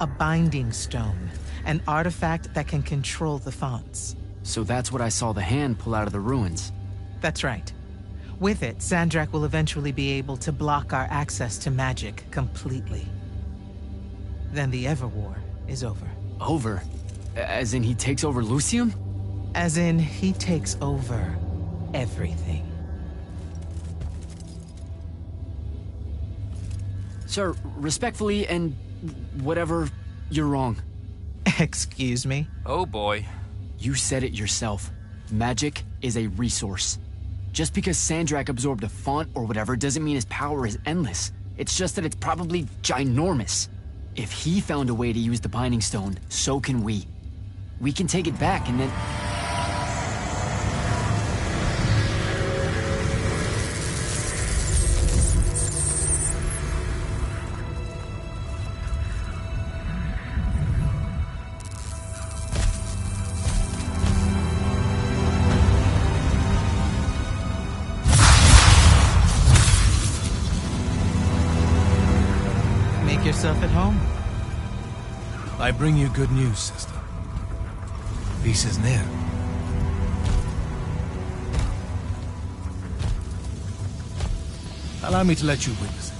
a binding stone, an artifact that can control the fonts. So that's what I saw the hand pull out of the ruins. That's right. With it, Sandrak will eventually be able to block our access to magic completely. Then the Everwar is over. Over? As in he takes over Lucium? As in, he takes over everything. Sir, respectfully and whatever, you're wrong. Excuse me? Oh boy. You said it yourself. Magic is a resource. Just because Sandrak absorbed a font or whatever doesn't mean his power is endless. It's just that it's probably ginormous. If he found a way to use the Binding Stone, so can we. We can take it back and then... Make yourself at home. I bring you good news, sister. Peace is near. Allow me to let you witness it,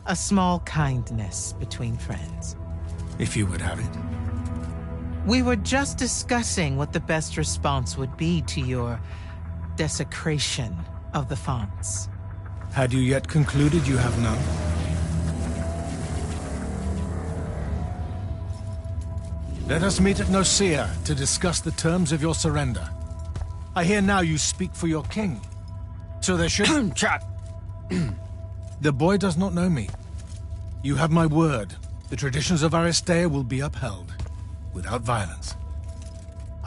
A small kindness between friends. if you would have it. We were just discussing what the best response would be to your desecration of the fonts. Had you yet concluded you have none? Let us meet at Nicaea to discuss the terms of your surrender. I hear now you speak for your king. So there should... Chap! The boy does not know me. You have my word. The traditions of Aristea will be upheld, without violence.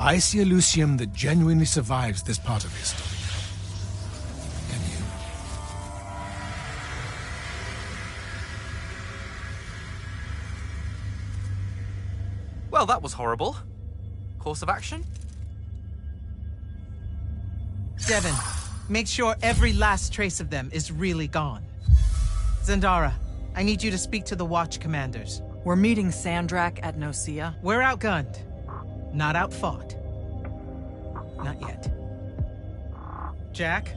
I see a Lucium that genuinely survives this part of history. Can you? Well, that was horrible. Course of action? Devin, make sure every last trace of them is really gone. Zendara, I need you to speak to the Watch commanders. We're meeting Sandrak at Nosea. We're outgunned, not outfought. Not yet. Jack,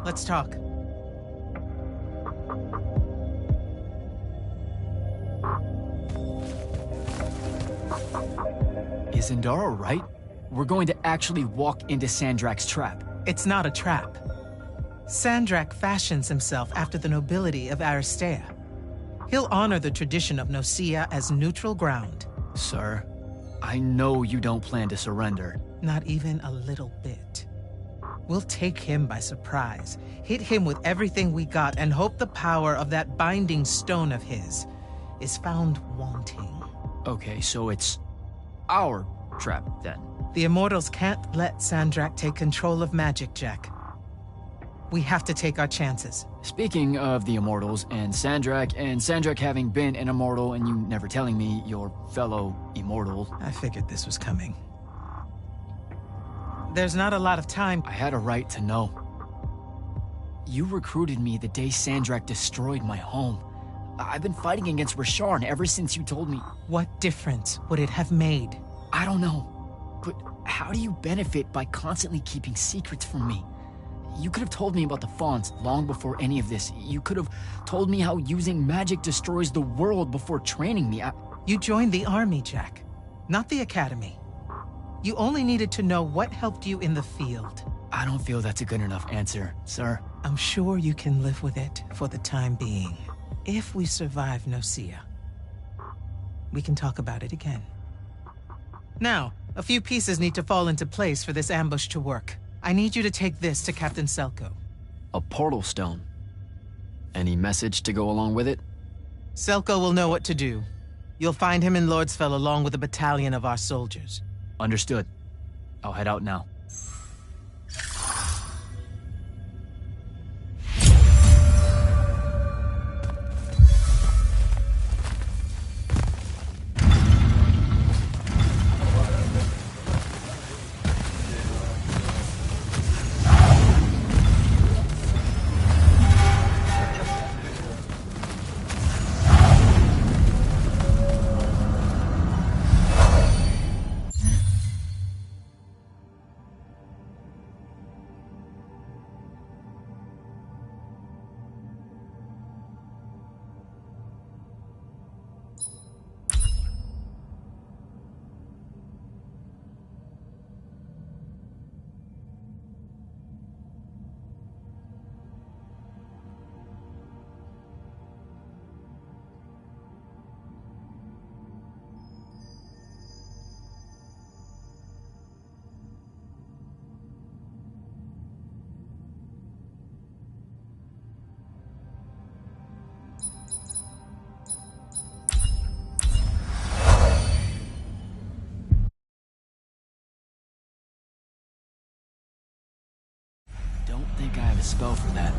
let's talk. Is Zendara right? We're going to actually walk into Sandrak's trap. It's not a trap. Sandrak fashions himself after the nobility of Aristea. He'll honor the tradition of Nosea as neutral ground. Sir, I know you don't plan to surrender. Not even a little bit. We'll take him by surprise, hit him with everything we got, and hope the power of that binding stone of his is found wanting. Okay, so it's our trap, then. The Immortals can't let Sandrak take control of magic, Jack. We have to take our chances. Speaking of the Immortals and Sandrak having been an Immortal and you never telling me your fellow Immortal... I figured this was coming. There's not a lot of time. I had a right to know. You recruited me the day Sandrak destroyed my home. I've been fighting against Rasharn ever since you told me. What difference would it have made? I don't know. But how do you benefit by constantly keeping secrets from me? You could have told me about the Fawns long before any of this. You could have told me how using magic destroys the world before training me. You joined the army, Jack, not the academy. You only needed to know what helped you in the field. I don't feel that's a good enough answer, sir. I'm sure you can live with it for the time being. If we survive Nosea, we can talk about it again. Now, a few pieces need to fall into place for this ambush to work. I need you to take this to Captain Selko. A portal stone. Any message to go along with it? Selko will know what to do. You'll find him in Lordsfell along with a battalion of our soldiers. Understood. I'll head out now. Don't think I have a spell for that.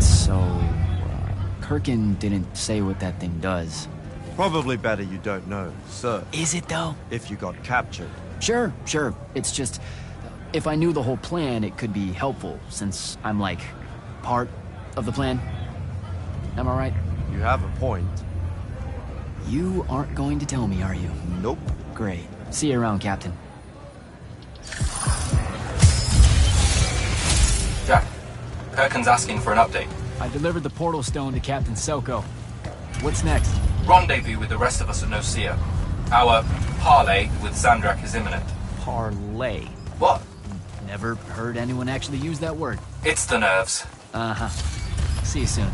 So, Kirkin didn't say what that thing does. Probably better you don't know, sir. Is it though? If you got captured. Sure. It's just, if I knew the whole plan, it could be helpful, since I'm like, part of the plan. Am I right? You have a point. You aren't going to tell me, are you? Nope. Great. See you around, Captain. Jack, Kirkin's asking for an update. I delivered the portal stone to Captain Selko. What's next? Rendezvous with the rest of us at Nosea. Our parley with Sandrak is imminent. Parlay. What? Never heard anyone actually use that word. It's the nerves. Uh-huh. See you soon.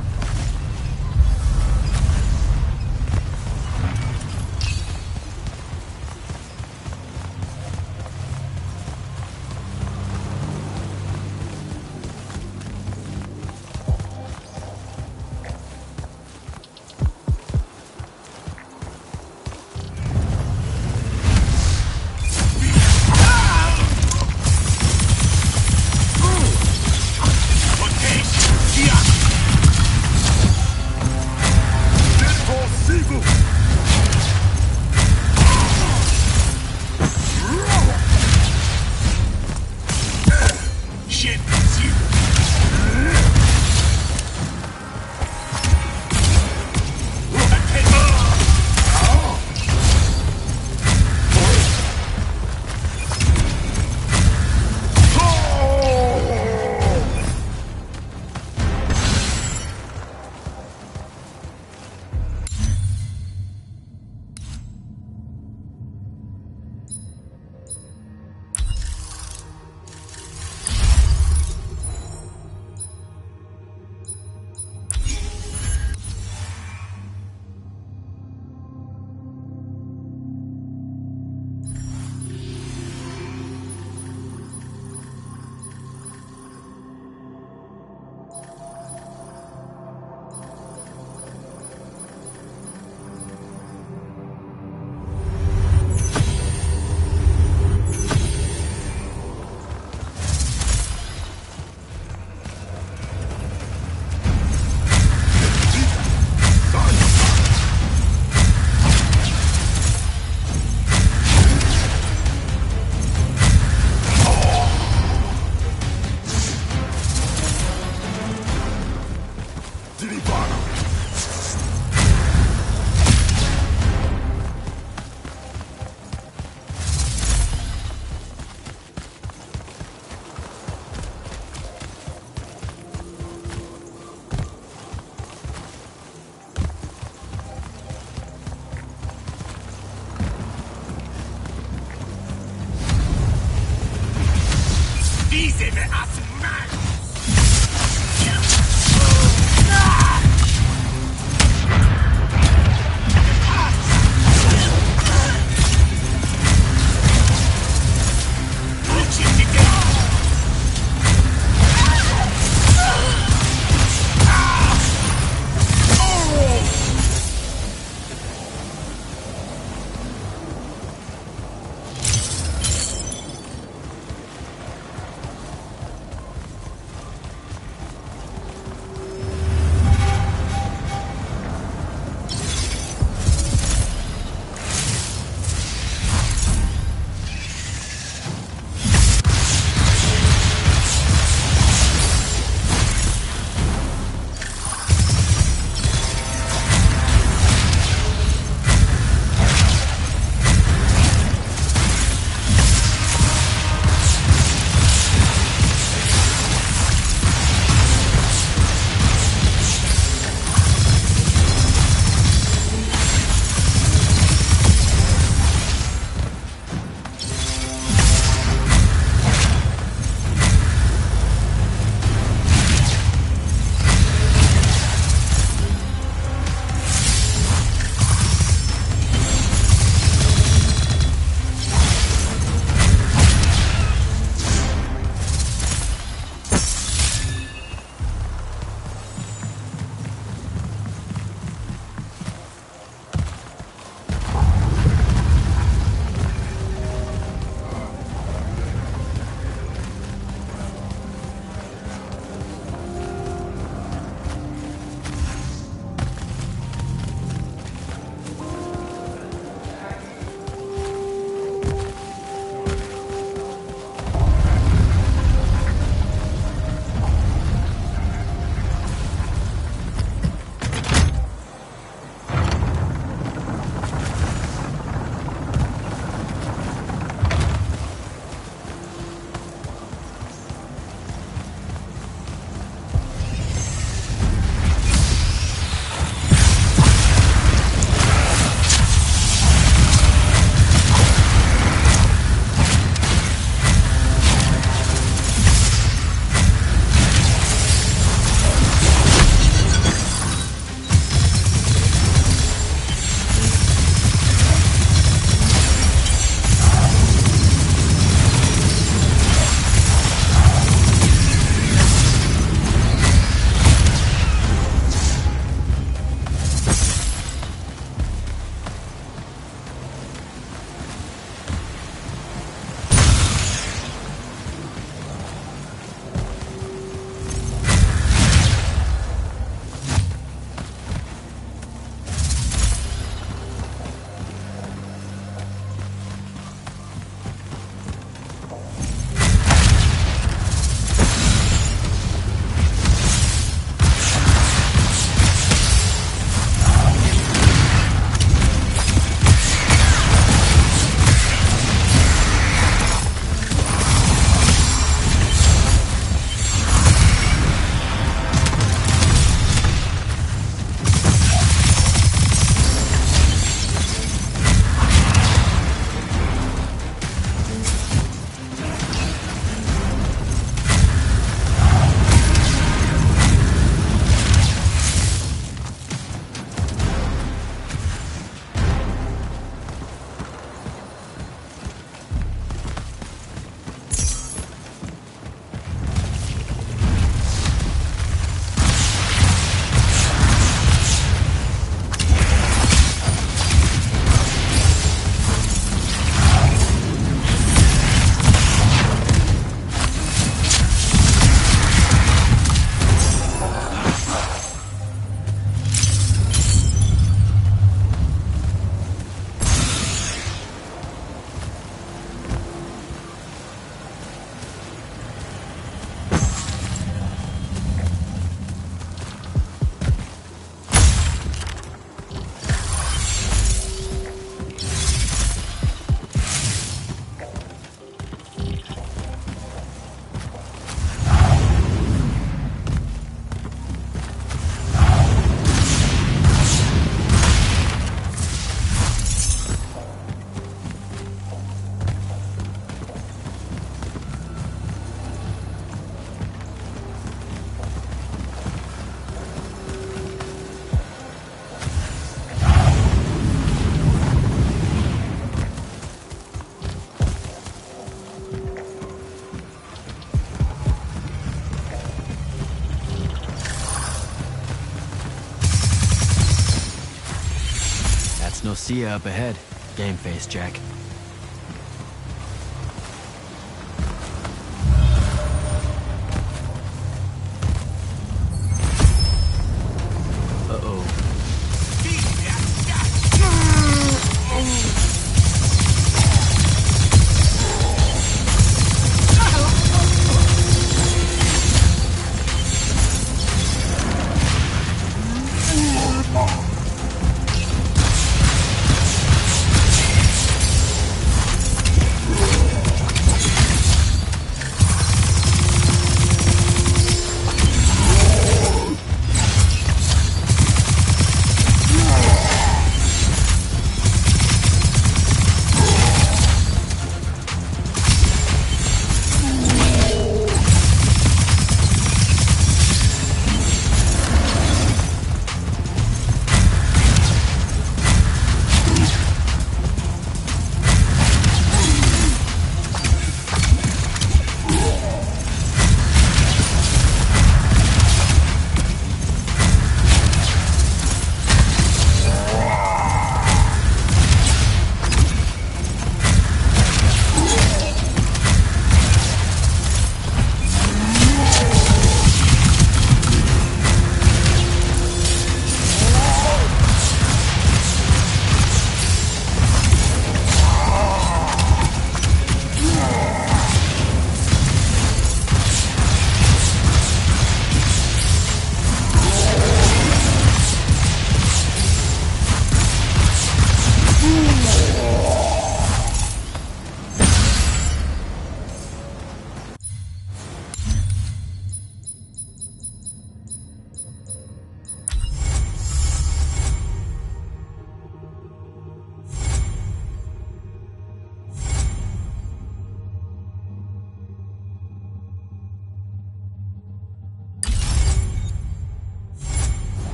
see you up ahead, game face Jack.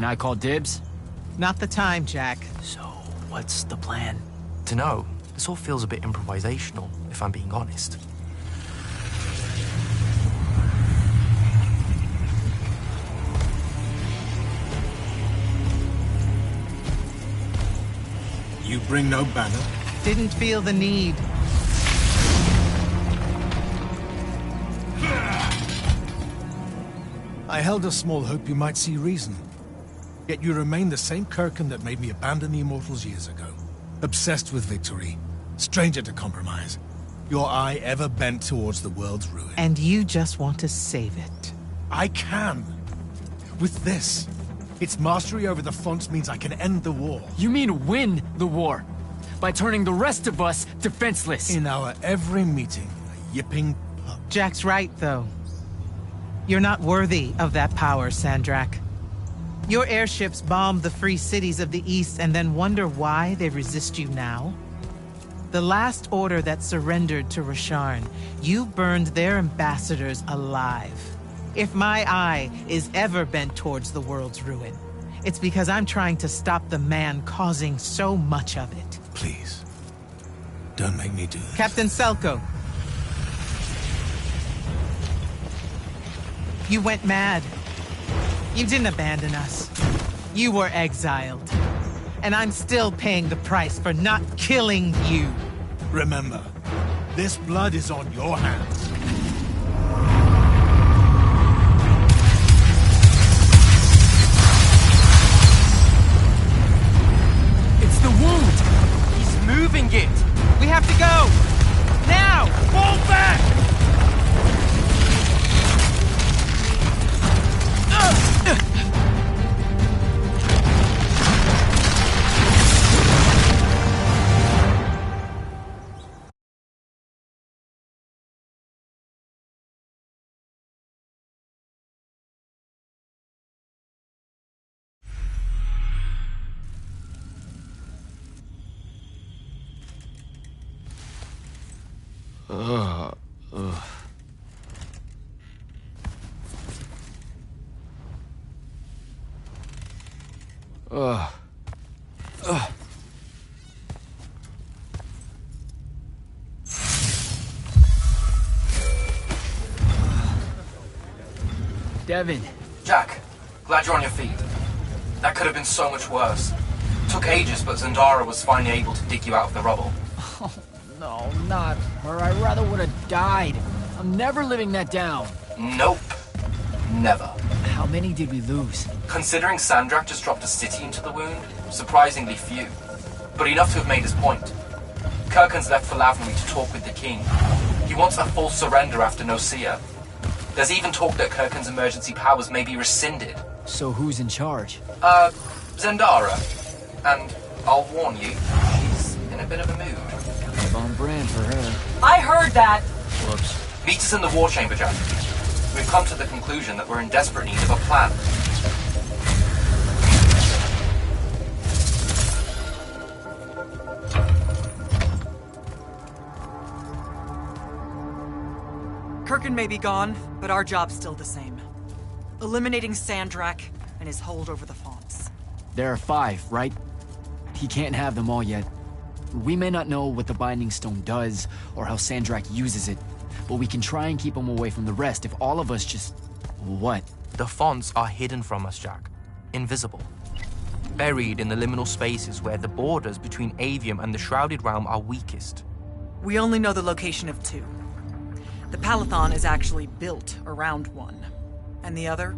Can I call dibs? Not the time, Jack. So, what's the plan? Dunno. This all feels a bit improvisational, if I'm being honest. You bring no banner? Didn't feel the need. I held a small hope you might see reason. Yet you remain the same Kirkin that made me abandon the Immortals years ago. Obsessed with victory, stranger to compromise. Your eye ever bent towards the world's ruin. And you just want to save it. I can. With this. Its mastery over the fonts means I can end the war. You mean win the war? By turning the rest of us defenseless? In our every meeting, a yipping pup. Jack's right, though. You're not worthy of that power, Sandrak. Your airships bombed the free cities of the East and then wonder why they resist you now? The last order that surrendered to Rasharn, you burned their ambassadors alive. If my eye is ever bent towards the world's ruin, it's because I'm trying to stop the man causing so much of it. Please, don't make me do this. Captain Selko. You went mad. You didn't abandon us. You were exiled. And I'm still paying the price for not killing you. Remember, this blood is on your hands. It's the wound! He's moving it! We have to go! Now! Fall back! Devin. Jack, glad you're on your feet. That could have been so much worse. Took ages, but Zendara was finally able to dig you out of the rubble. Oh, no, not her. I rather would have died. I'm never living that down. Nope. Never. How many did we lose? Considering Sandrak just dropped a city into the wound, surprisingly few. But enough to have made his point. Kirkhan's left for Lavnery to talk with the king. He wants a full surrender after Nicaea. There's even talk that Kirkhan's emergency powers may be rescinded. So who's in charge? Zendara. And I'll warn you, she's in a bit of a mood. Kind of on brand for her. I heard that! Whoops. Meet us in the war chamber, Jack. We've come to the conclusion that we're in desperate need of a plan. Kirkhan may be gone, but our job's still the same. Eliminating Sandrak and his hold over the fonts. There are 5, right? He can't have them all yet. We may not know what the Binding Stone does, or how Sandrak uses it, but we can try and keep him away from the rest if all of us just... What? The fonts are hidden from us, Jack. Invisible. Buried in the liminal spaces where the borders between Aveum and the Shrouded Realm are weakest. We only know the location of 2. The Palathon is actually built around one, and the other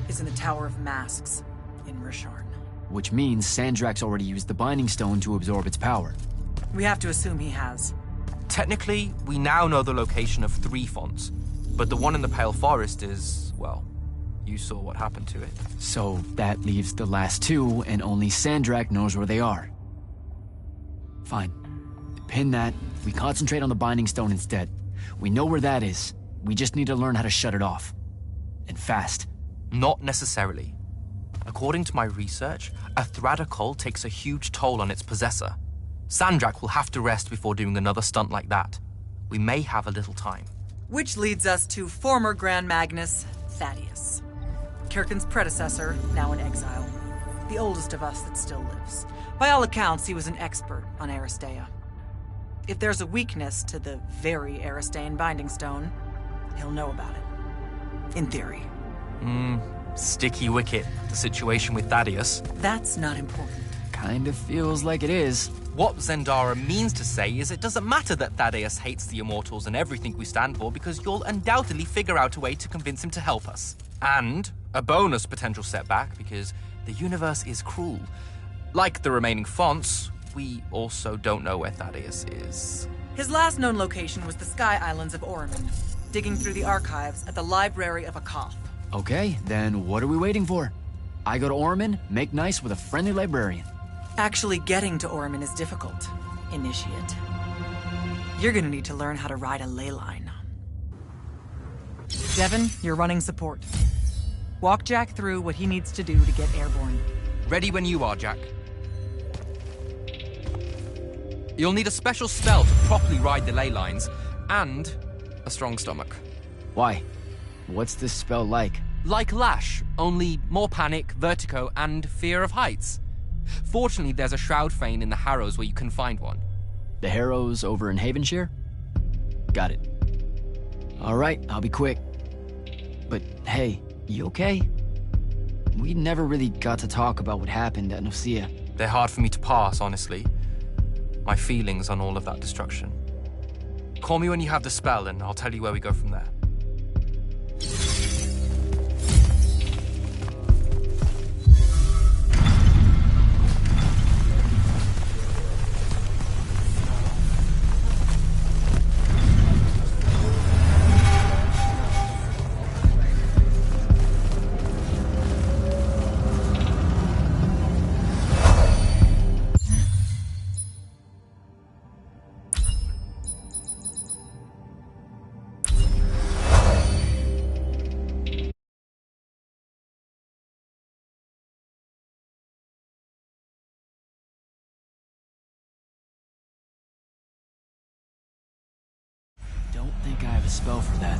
is in the Tower of Masks in Risharn. Which means Sandrak's already used the Binding Stone to absorb its power. We have to assume he has. Technically, we now know the location of 3 fonts, but the one in the Pale Forest is, well, you saw what happened to it. So that leaves the last 2, and only Sandrak knows where they are. Fine. Pin that. We concentrate on the Binding Stone instead. We know where that is. We just need to learn how to shut it off. And fast. Not necessarily. According to my research, a Thradakol takes a huge toll on its possessor. Sandrak will have to rest before doing another stunt like that. We may have a little time. Which leads us to former Grand Magnus, Thaddeus. Kirkhan's predecessor, now in exile. The oldest of us that still lives. By all accounts, he was an expert on Aristea. If there's a weakness to the very Aristean Binding Stone, he'll know about it. In theory. Sticky wicket, the situation with Thaddeus. That's not important. Kind of feels like it is. What Zendara means to say is it doesn't matter that Thaddeus hates the Immortals and everything we stand for, because you'll undoubtedly figure out a way to convince him to help us. And a bonus potential setback, because the universe is cruel. Like the remaining fonts, we also don't know where Thaddeus is. His last known location was the Sky Islands of Orman, digging through the archives at the Library of Akoth. Okay, then what are we waiting for? I go to Orman, make nice with a friendly librarian. Actually getting to Orman is difficult, Initiate. You're gonna need to learn how to ride a ley line. Devin, you're running support. Walk Jack through what he needs to do to get airborne. Ready when you are, Jack. You'll need a special spell to properly ride the ley lines, and a strong stomach. Why? What's this spell like? Like Lash, only more panic, vertigo, and fear of heights. Fortunately, there's a Shroud Fane in the Harrows where you can find one. The Harrows over in Havenshire? Got it. Alright, I'll be quick. But hey, you okay? We never really got to talk about what happened at Nicaea. They're hard for me to pass, honestly. My feelings on all of that destruction. Call me when you have the spell and I'll tell you where we go from there. Don't think I have a spell for that.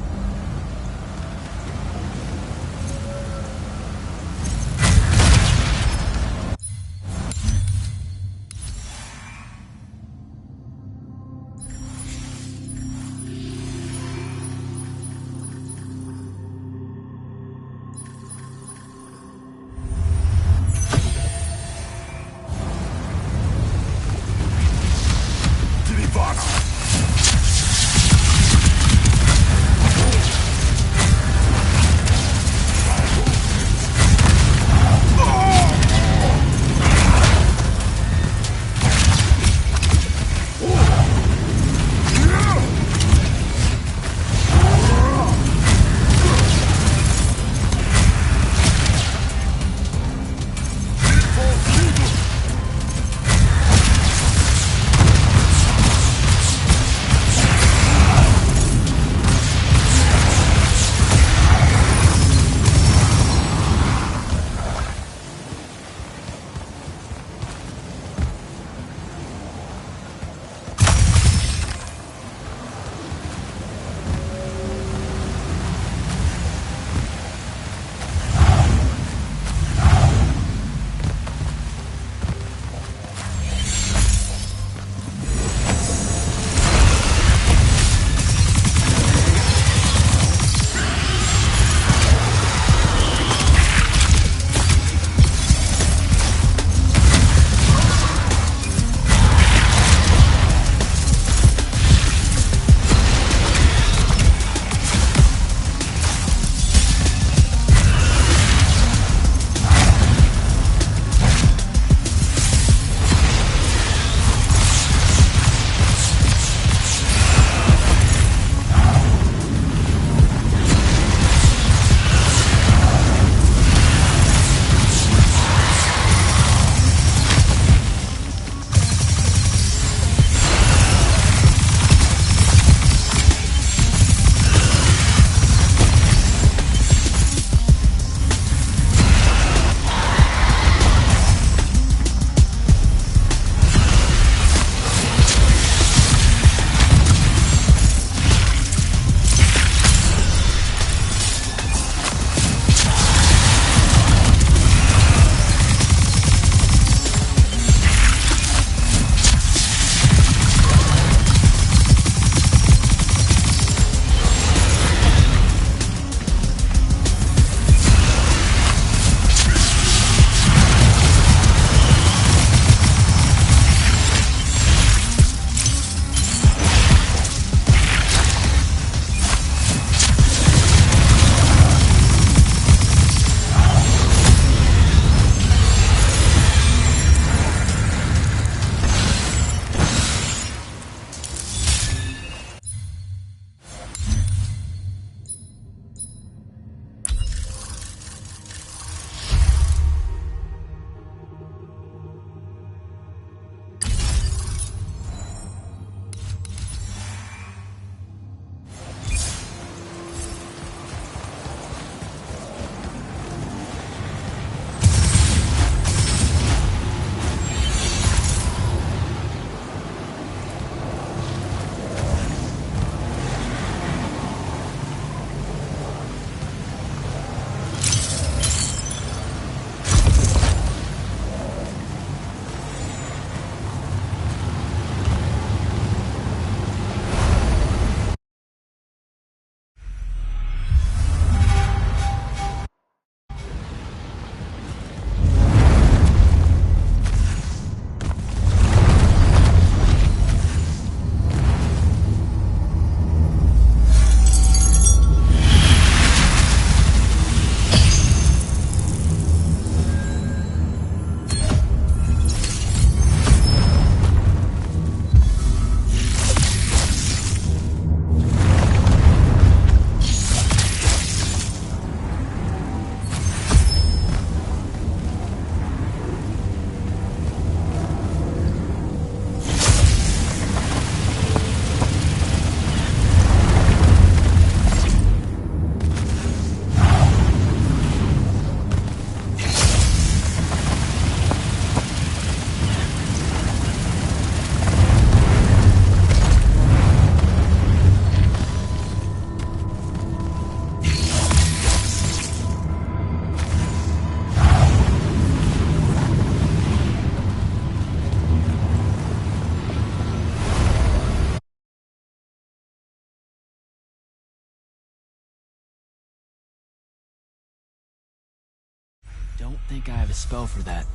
think I have a spell for that.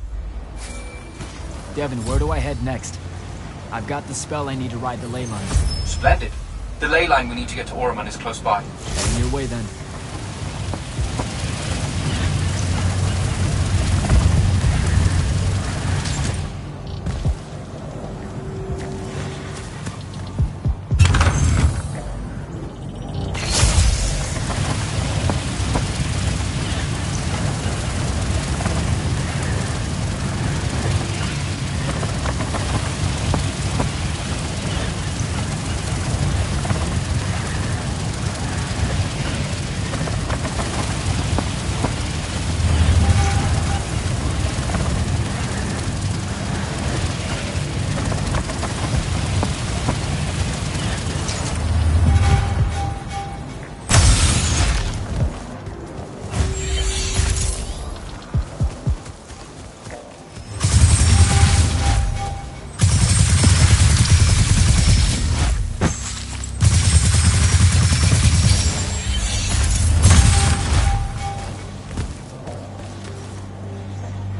Devin, where do I head next? I've got the spell I need to ride the ley line. Splendid. The ley line we need to get to Oromon is close by. Heading your way then.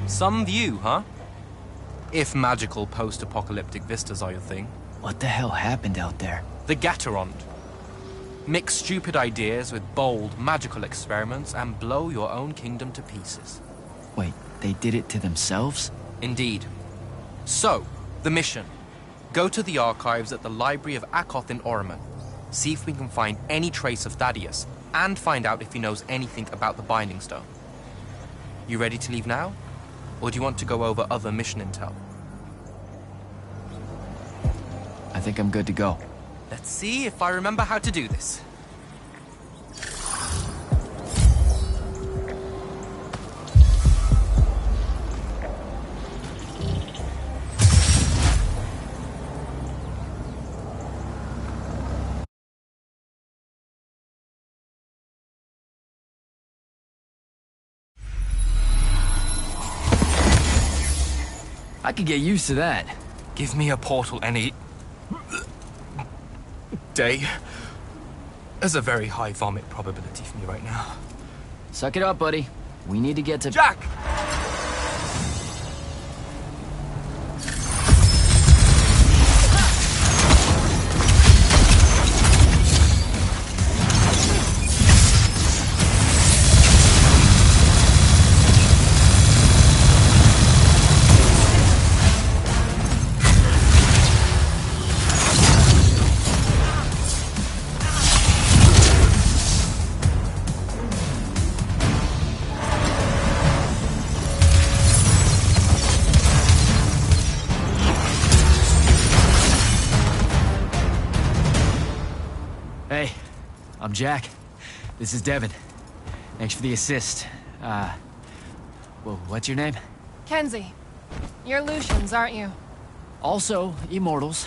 Some view, huh? If magical post-apocalyptic vistas are your thing. What the hell happened out there? The Gatorond. Mix stupid ideas with bold, magical experiments and blow your own kingdom to pieces. Wait, they did it to themselves? Indeed. So, the mission. Go to the archives at the Library of Akoth in Oromon. See if we can find any trace of Thaddeus, and find out if he knows anything about the Binding Stone. You ready to leave now? Or do you want to go over other mission intel? I think I'm good to go. Let's see if I remember how to do this. I could get used to that. Give me a portal any day. There's a very high vomit probability for me right now. Suck it up, buddy. We need to get to... Jack! Hey, I'm Jack. This is Devin. Thanks for the assist. Well, what's your name? Kenzie. You're Lucians, aren't you? Also, Immortals.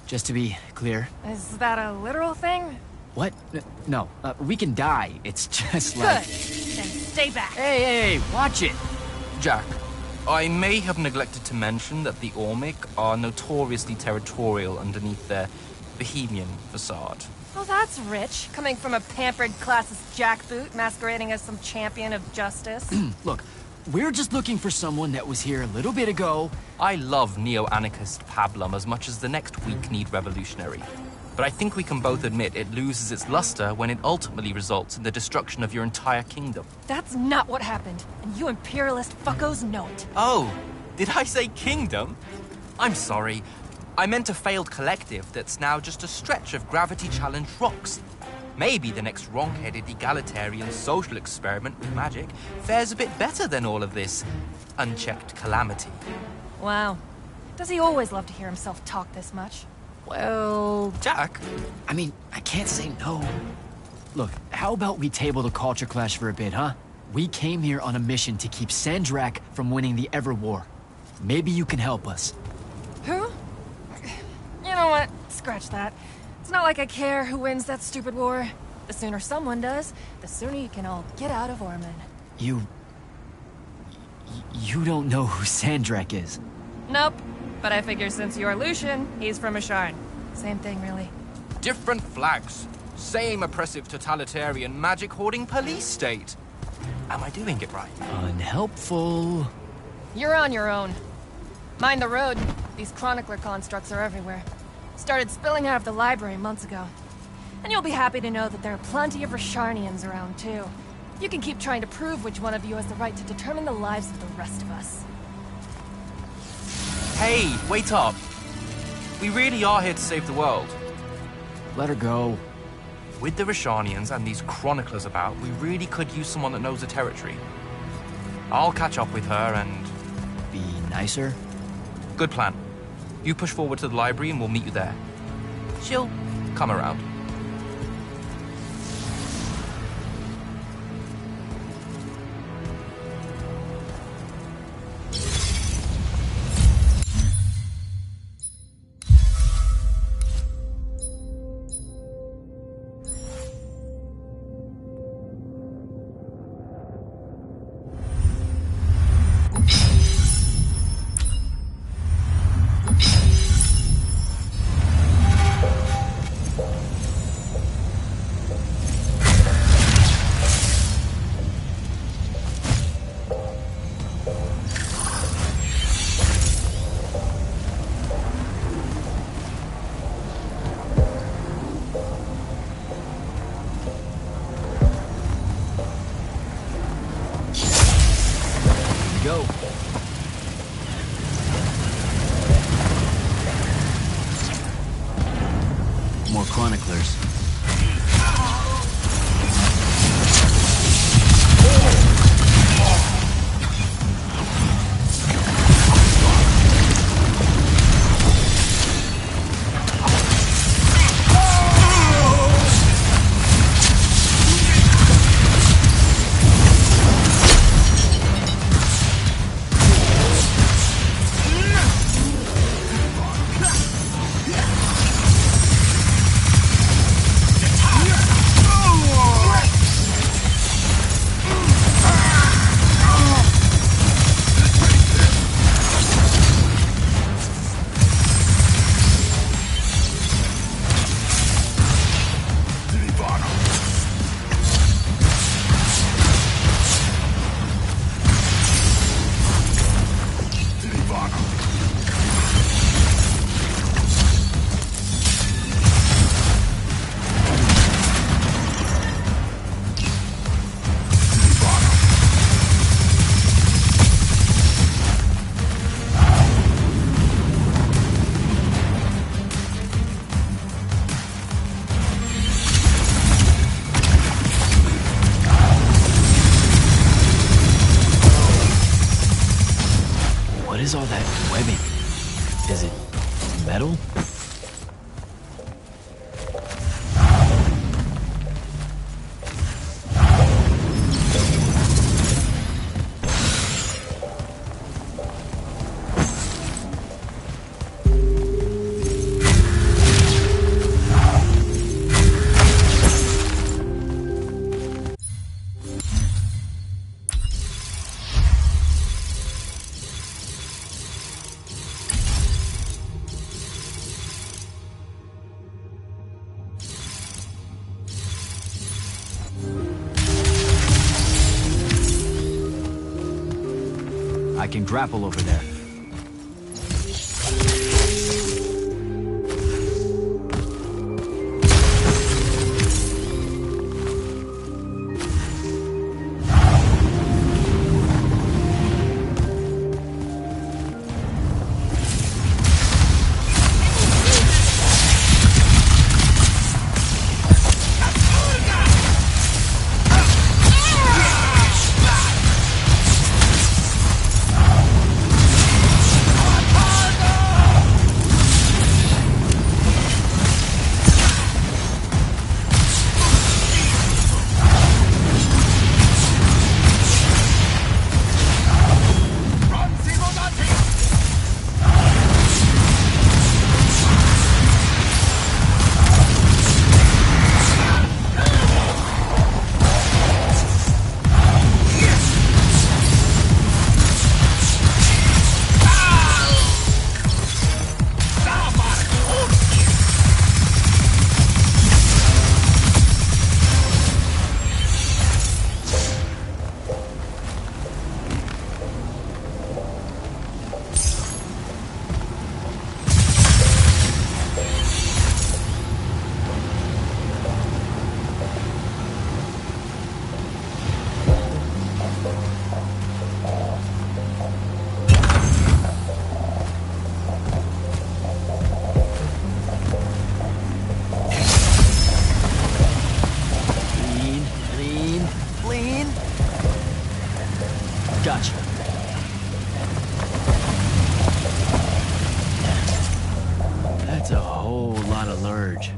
Just to be clear. Is that a literal thing? What? No, we can die. It's just like... Good. Then stay back. Hey, watch it. Jack, I may have neglected to mention that the Ormic are notoriously territorial underneath their Bohemian facade. Oh, that's rich. Coming from a pampered classist jackboot masquerading as some champion of justice. Look, we're just looking for someone that was here a little bit ago. I love neo-anarchist pablum as much as the next weak-kneed revolutionary. But I think we can both admit it loses its luster when it ultimately results in the destruction of your entire kingdom. That's not what happened, and you imperialist fuckos know it. Oh, did I say kingdom? I'm sorry. I meant a failed collective that's now just a stretch of gravity-challenged rocks. Maybe the next wrong-headed egalitarian social experiment with magic fares a bit better than all of this unchecked calamity. Wow. Does he always love to hear himself talk this much? Well... Jack? I mean, I can't say no. Look, how about we table the culture clash for a bit, huh? We came here on a mission to keep Sandrak from winning the Ever War. Maybe you can help us. Who? You know what? Scratch that. It's not like I care who wins that stupid war. The sooner someone does, the sooner you can all get out of Oromon. You don't know who Sandrak is? Nope. But I figure since you're Lucian, he's from Asharn. Same thing, really. Different flags. Same oppressive totalitarian magic-hoarding police state. Am I doing it right? Unhelpful. You're on your own. Mind the road. These chronicler constructs are everywhere. Started spilling out of the library months ago. And you'll be happy to know that there are plenty of Rasharnians around, too. You can keep trying to prove which one of you has the right to determine the lives of the rest of us. Hey, wait up. We really are here to save the world. Let her go. With the Rasharnians and these chroniclers about, we really could use someone that knows the territory. I'll catch up with her and... Be nicer? Good plan. You push forward to the library and we'll meet you there. She'll come around. Go. More chroniclers. What is all that webbing? Is it metal? I can grapple over there. That's a whole lot of lurge.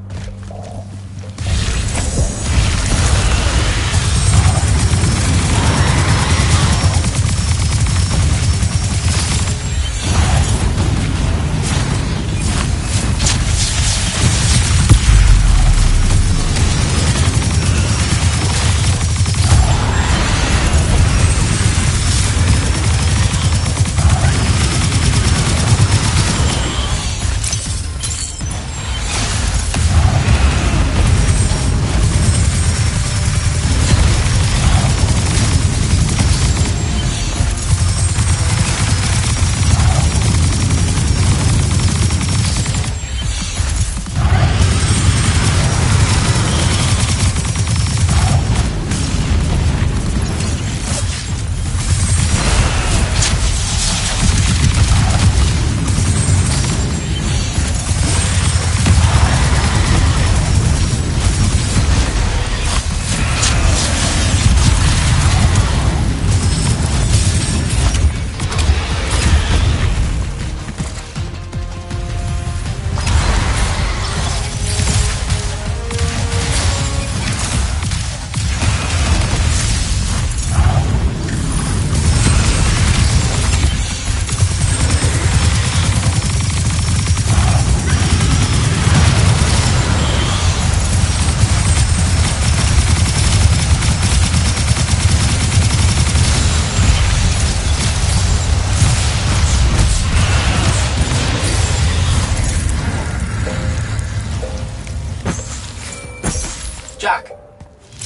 Jack,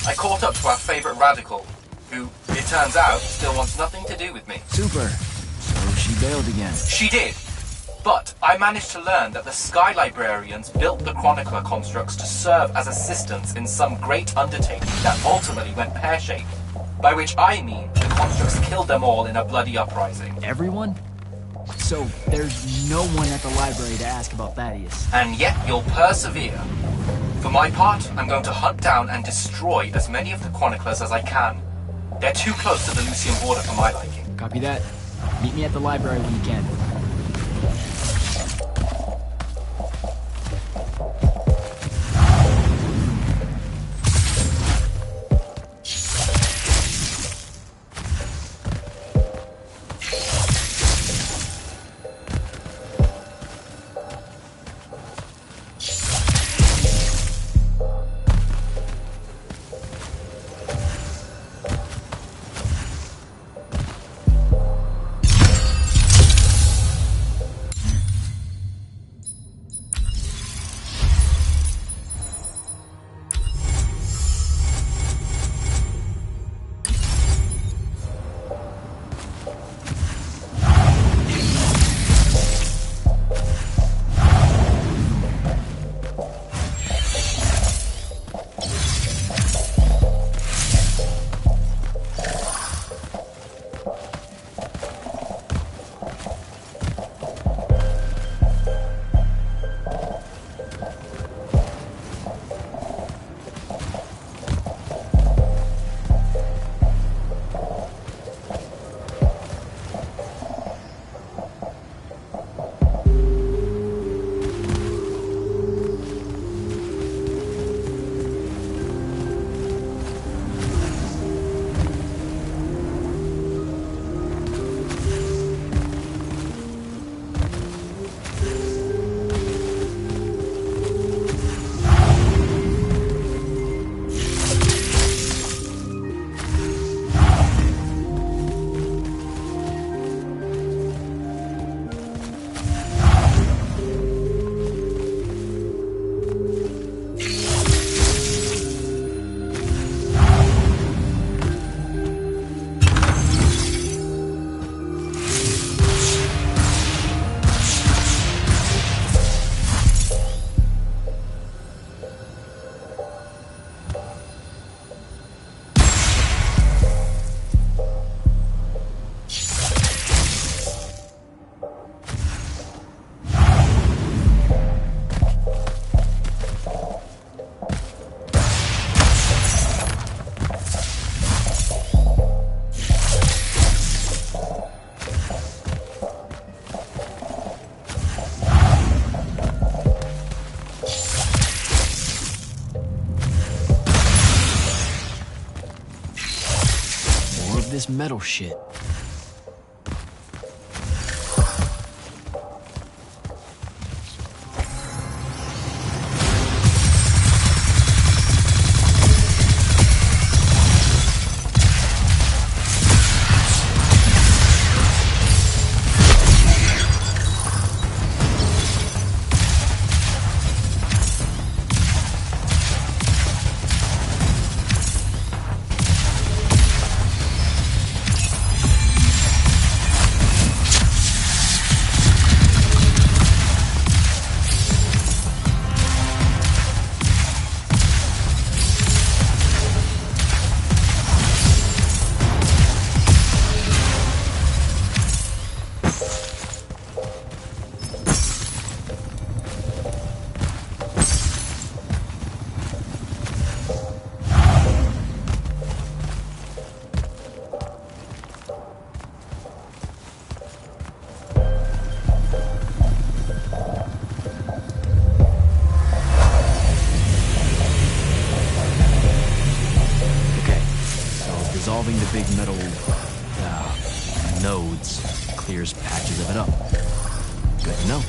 I caught up to our favorite radical, who, it turns out, still wants nothing to do with me. Super. So she bailed again. She did. But I managed to learn that the Sky Librarians built the Chronicler constructs to serve as assistants in some great undertaking that ultimately went pear-shaped. By which I mean the constructs killed them all in a bloody uprising. Everyone? So there's no one at the library to ask about Thaddeus. And yet you'll persevere. For my part, I'm going to hunt down and destroy as many of the Chroniclers as I can. They're too close to the Lucian border for my liking. Copy that. Meet me at the library when you can. metal shit? Dissolving the big metal nodes clears patches of it up. Good to know.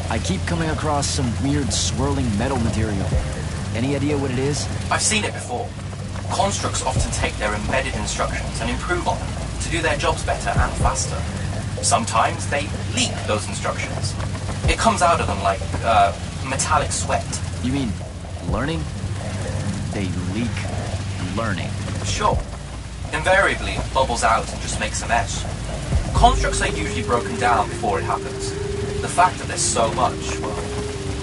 I keep coming across some weird swirling metal material. Any idea what it is? I've seen it before. Constructs often take their embedded instructions and improve on them to do their jobs better and faster. Sometimes they leak those instructions. It comes out of them like metallic sweat. You mean learning? They leak learning. Sure. Invariably, it bubbles out and just makes a mess. Constructs are usually broken down before it happens. The fact that there's so much, well,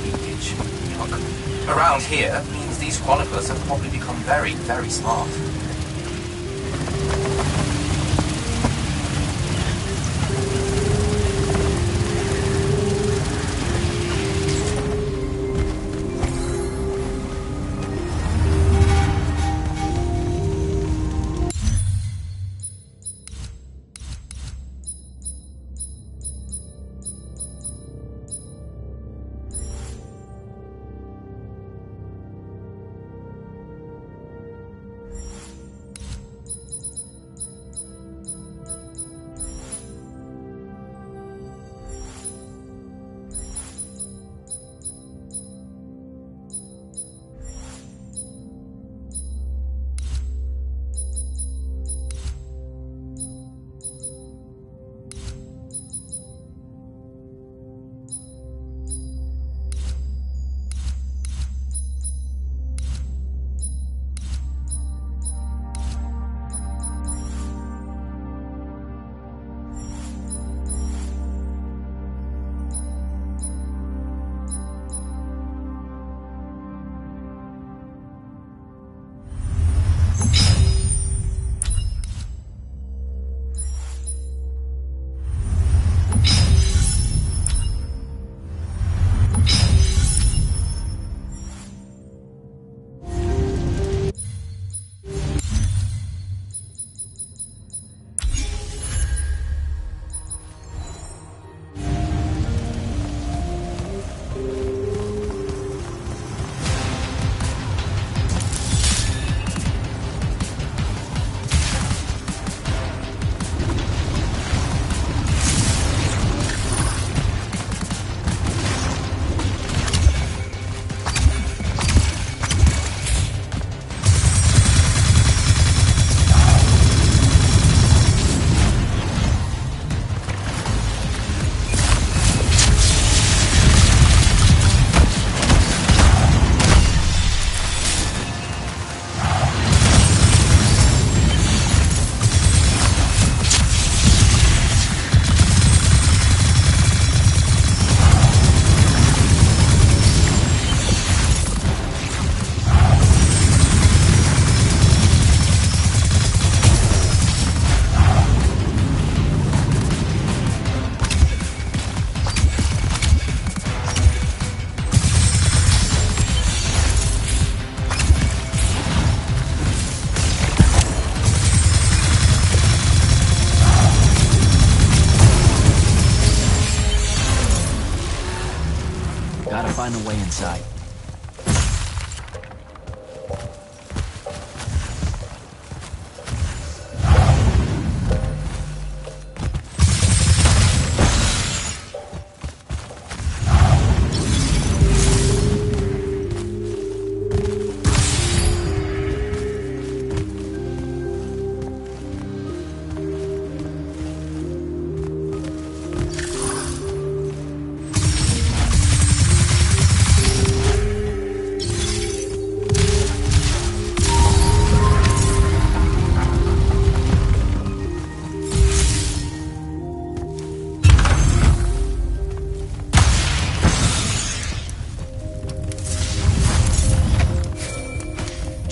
leakage, yuck, around here means these chroniclers have probably become very, very smart. find a way inside.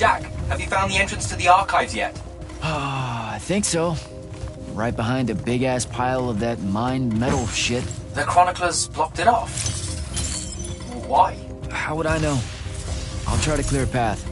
Jack, have you found the entrance to the archives yet? I think so. Right behind a big-ass pile of that mined metal shit. The chroniclers blocked it off. Why? How would I know? I'll try to clear a path.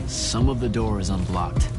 Some of the door is unblocked.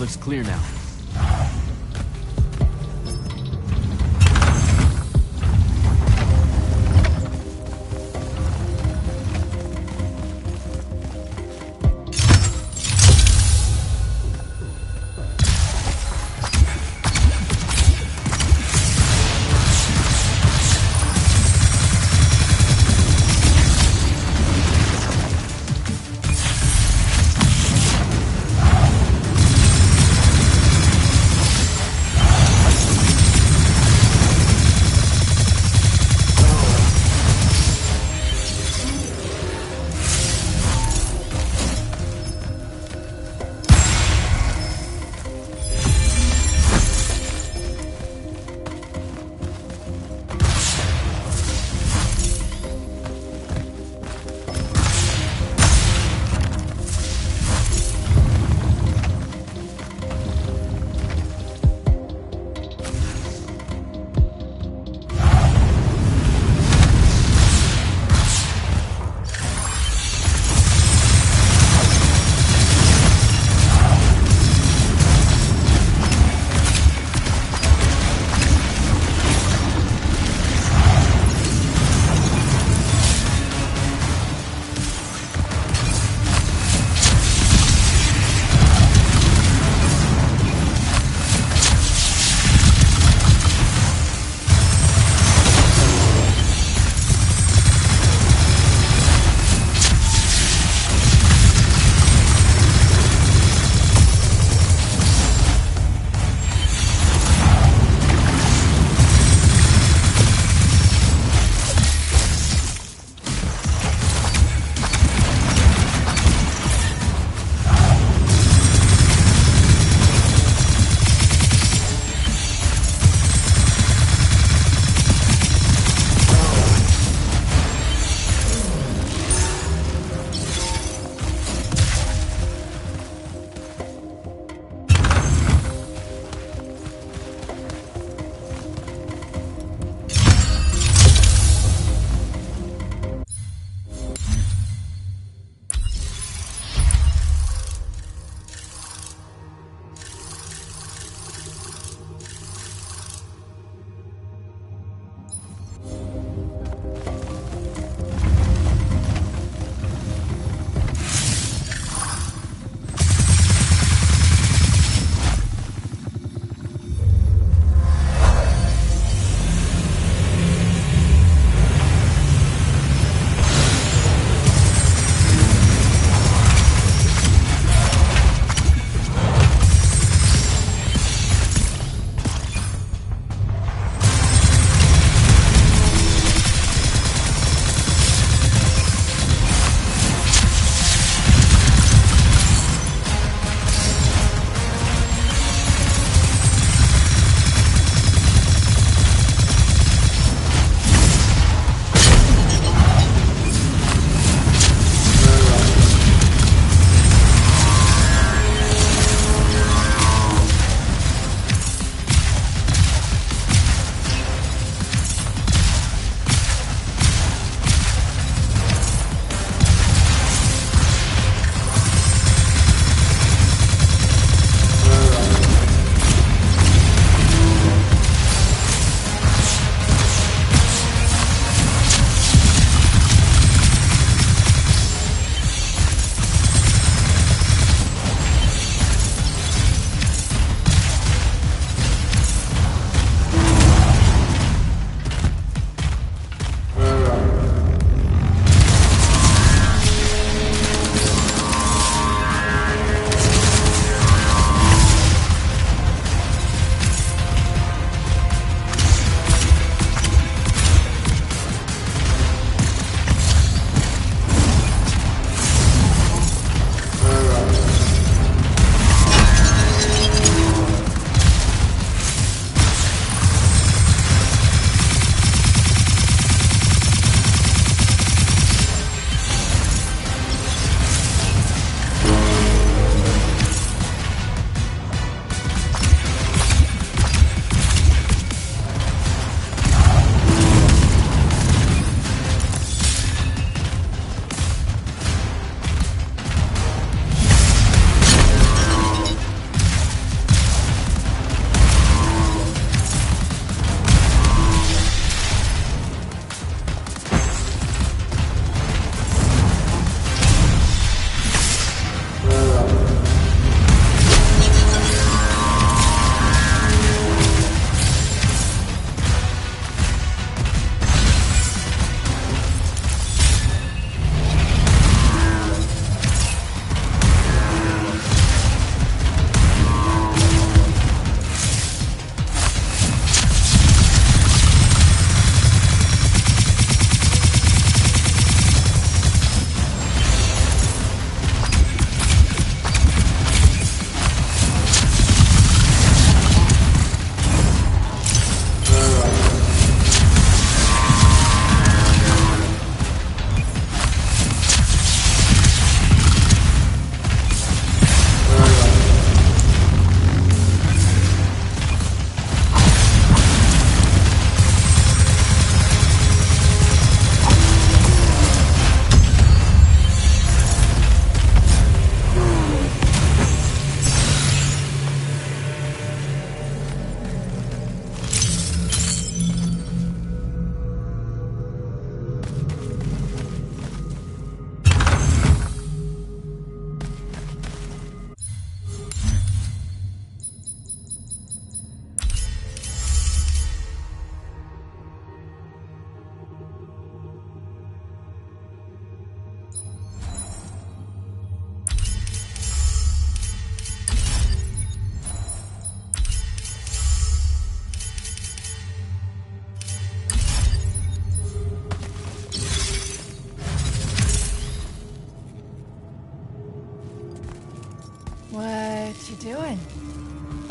looks clear now.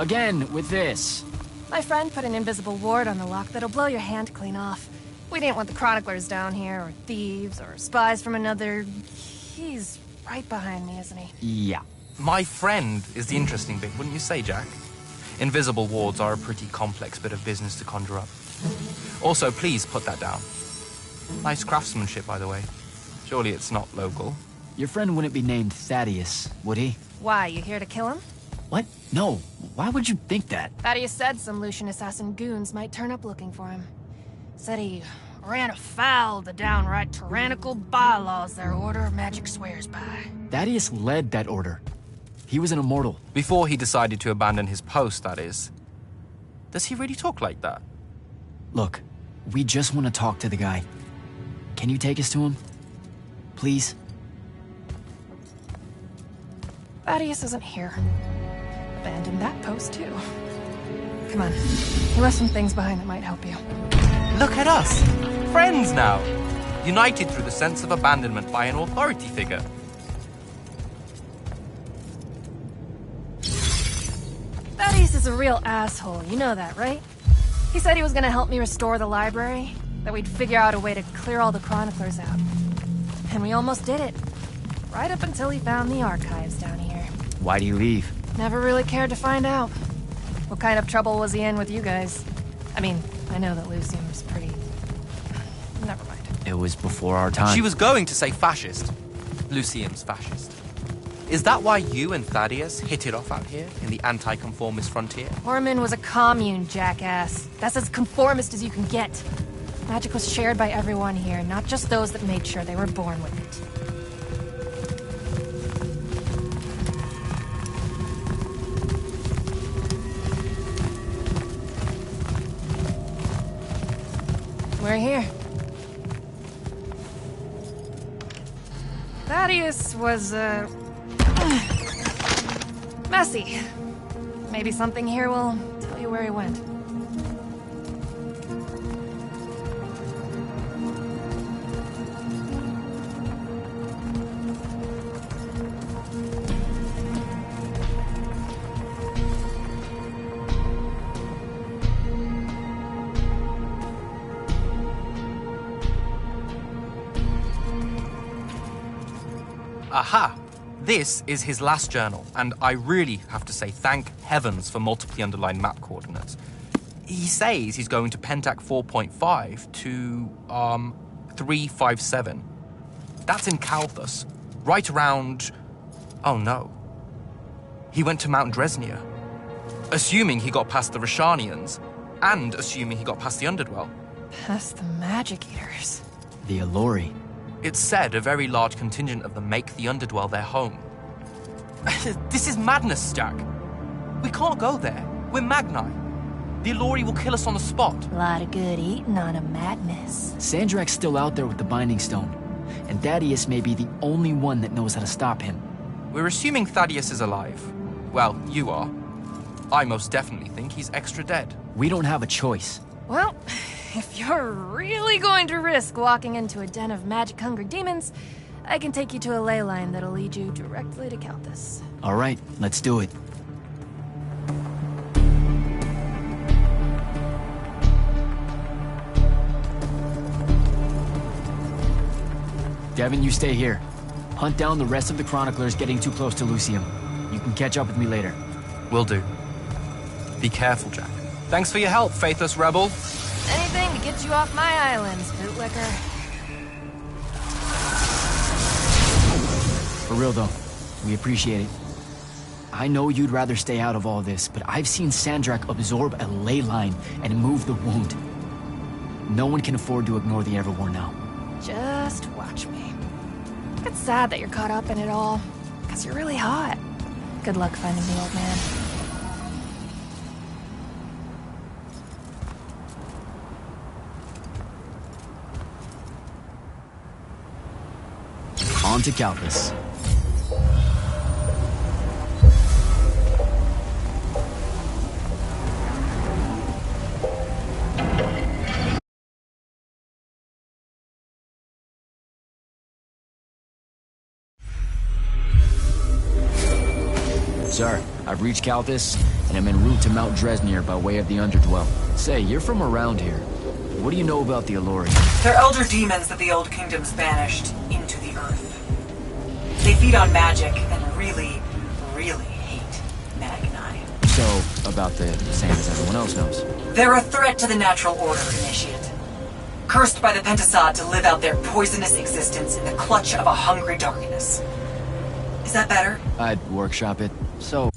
Again, with this. My friend put an invisible ward on the lock that'll blow your hand clean off. We didn't want the chroniclers down here, or thieves, or spies from another... He's right behind me, isn't he? Yeah. My friend is the interesting bit, wouldn't you say, Jack? Invisible wards are a pretty complex bit of business to conjure up. Also, please put that down. Nice craftsmanship, by the way. Surely it's not local. Your friend wouldn't be named Thaddeus, would he? Why, you here to kill him? What? No. Why would you think that? Thaddeus said some Lucian assassin goons might turn up looking for him. Said he ran afoul of the downright tyrannical bylaws their Order of Magic swears by. Thaddeus led that order. He was an immortal. Before he decided to abandon his post, that is. Does he really talk like that? Look, we just want to talk to the guy. Can you take us to him? Please? Thaddeus isn't here. Abandoned that post, too. Come on. He left some things behind that might help you. Look at us! Friends now! United through the sense of abandonment by an authority figure. Thaddeus is a real asshole, you know that, right? He said he was gonna help me restore the library, that we'd figure out a way to clear all the chroniclers out. And we almost did it. Right up until he found the archives down here. Why'd he leave? Never really cared to find out. What kind of trouble was he in with you guys? I mean, I know that Lucian was pretty... Never mind. It was before our time. She was going to say fascist. Lucian's fascist. Is that why you and Thaddeus hit it off out here in the anti-conformist frontier? Horman was a commune, jackass. That's as conformist as you can get. Magic was shared by everyone here, not just those that made sure they were born with it. We're here. Thaddeus was, messy. Maybe something here will tell you where he went. Aha! This is his last journal, and I really have to say thank heavens for multiply underlined map coordinates. He says he's going to Pentac 4.5 to, 357. That's in Kalthus, right around... Oh no. He went to Mount Dresnia. Assuming he got past the Rashanians, and assuming he got past the Underdwell. Past the Magic Eaters. The Allori. It's said a very large contingent of them make the Underdwell their home. This is madness, Jack. We can't go there. We're Magni. The Allori will kill us on the spot. A lot of good eating on a madness. Sandrak's still out there with the Binding Stone, and Thaddeus may be the only one that knows how to stop him. We're assuming Thaddeus is alive. Well, you are. I most definitely think he's extra dead. We don't have a choice. Well, if you're really going to risk walking into a den of magic-hungry demons, I can take you to a ley line that'll lead you directly to Kalthus. All right, let's do it. Devin, you stay here. Hunt down the rest of the chroniclers getting too close to Lucium. You can catch up with me later. Will do. Be careful, Jack. Thanks for your help, faithless rebel. Anything to get you off my islands, bootlicker. For real, though. We appreciate it. I know you'd rather stay out of all this, but I've seen Sandrak absorb a ley line and move the wound. No one can afford to ignore the Everwar now. Just watch me. It's sad that you're caught up in it all, because you're really hot. Good luck finding the old man. On to Kalthus. Sir, I've reached Calthus, and I'm en route to Mount Dresnir by way of the Underdwell. Say, you're from around here. What do you know about the Alluri? They're elder demons that the Old Kingdoms banished into the Earth. They feed on magic and really, really hate Magni. So, about the same as everyone else knows. They're a threat to the Natural Order, Initiate. Cursed by the Pentasod to live out their poisonous existence in the clutch of a hungry darkness. Is that better? I'd workshop it. So...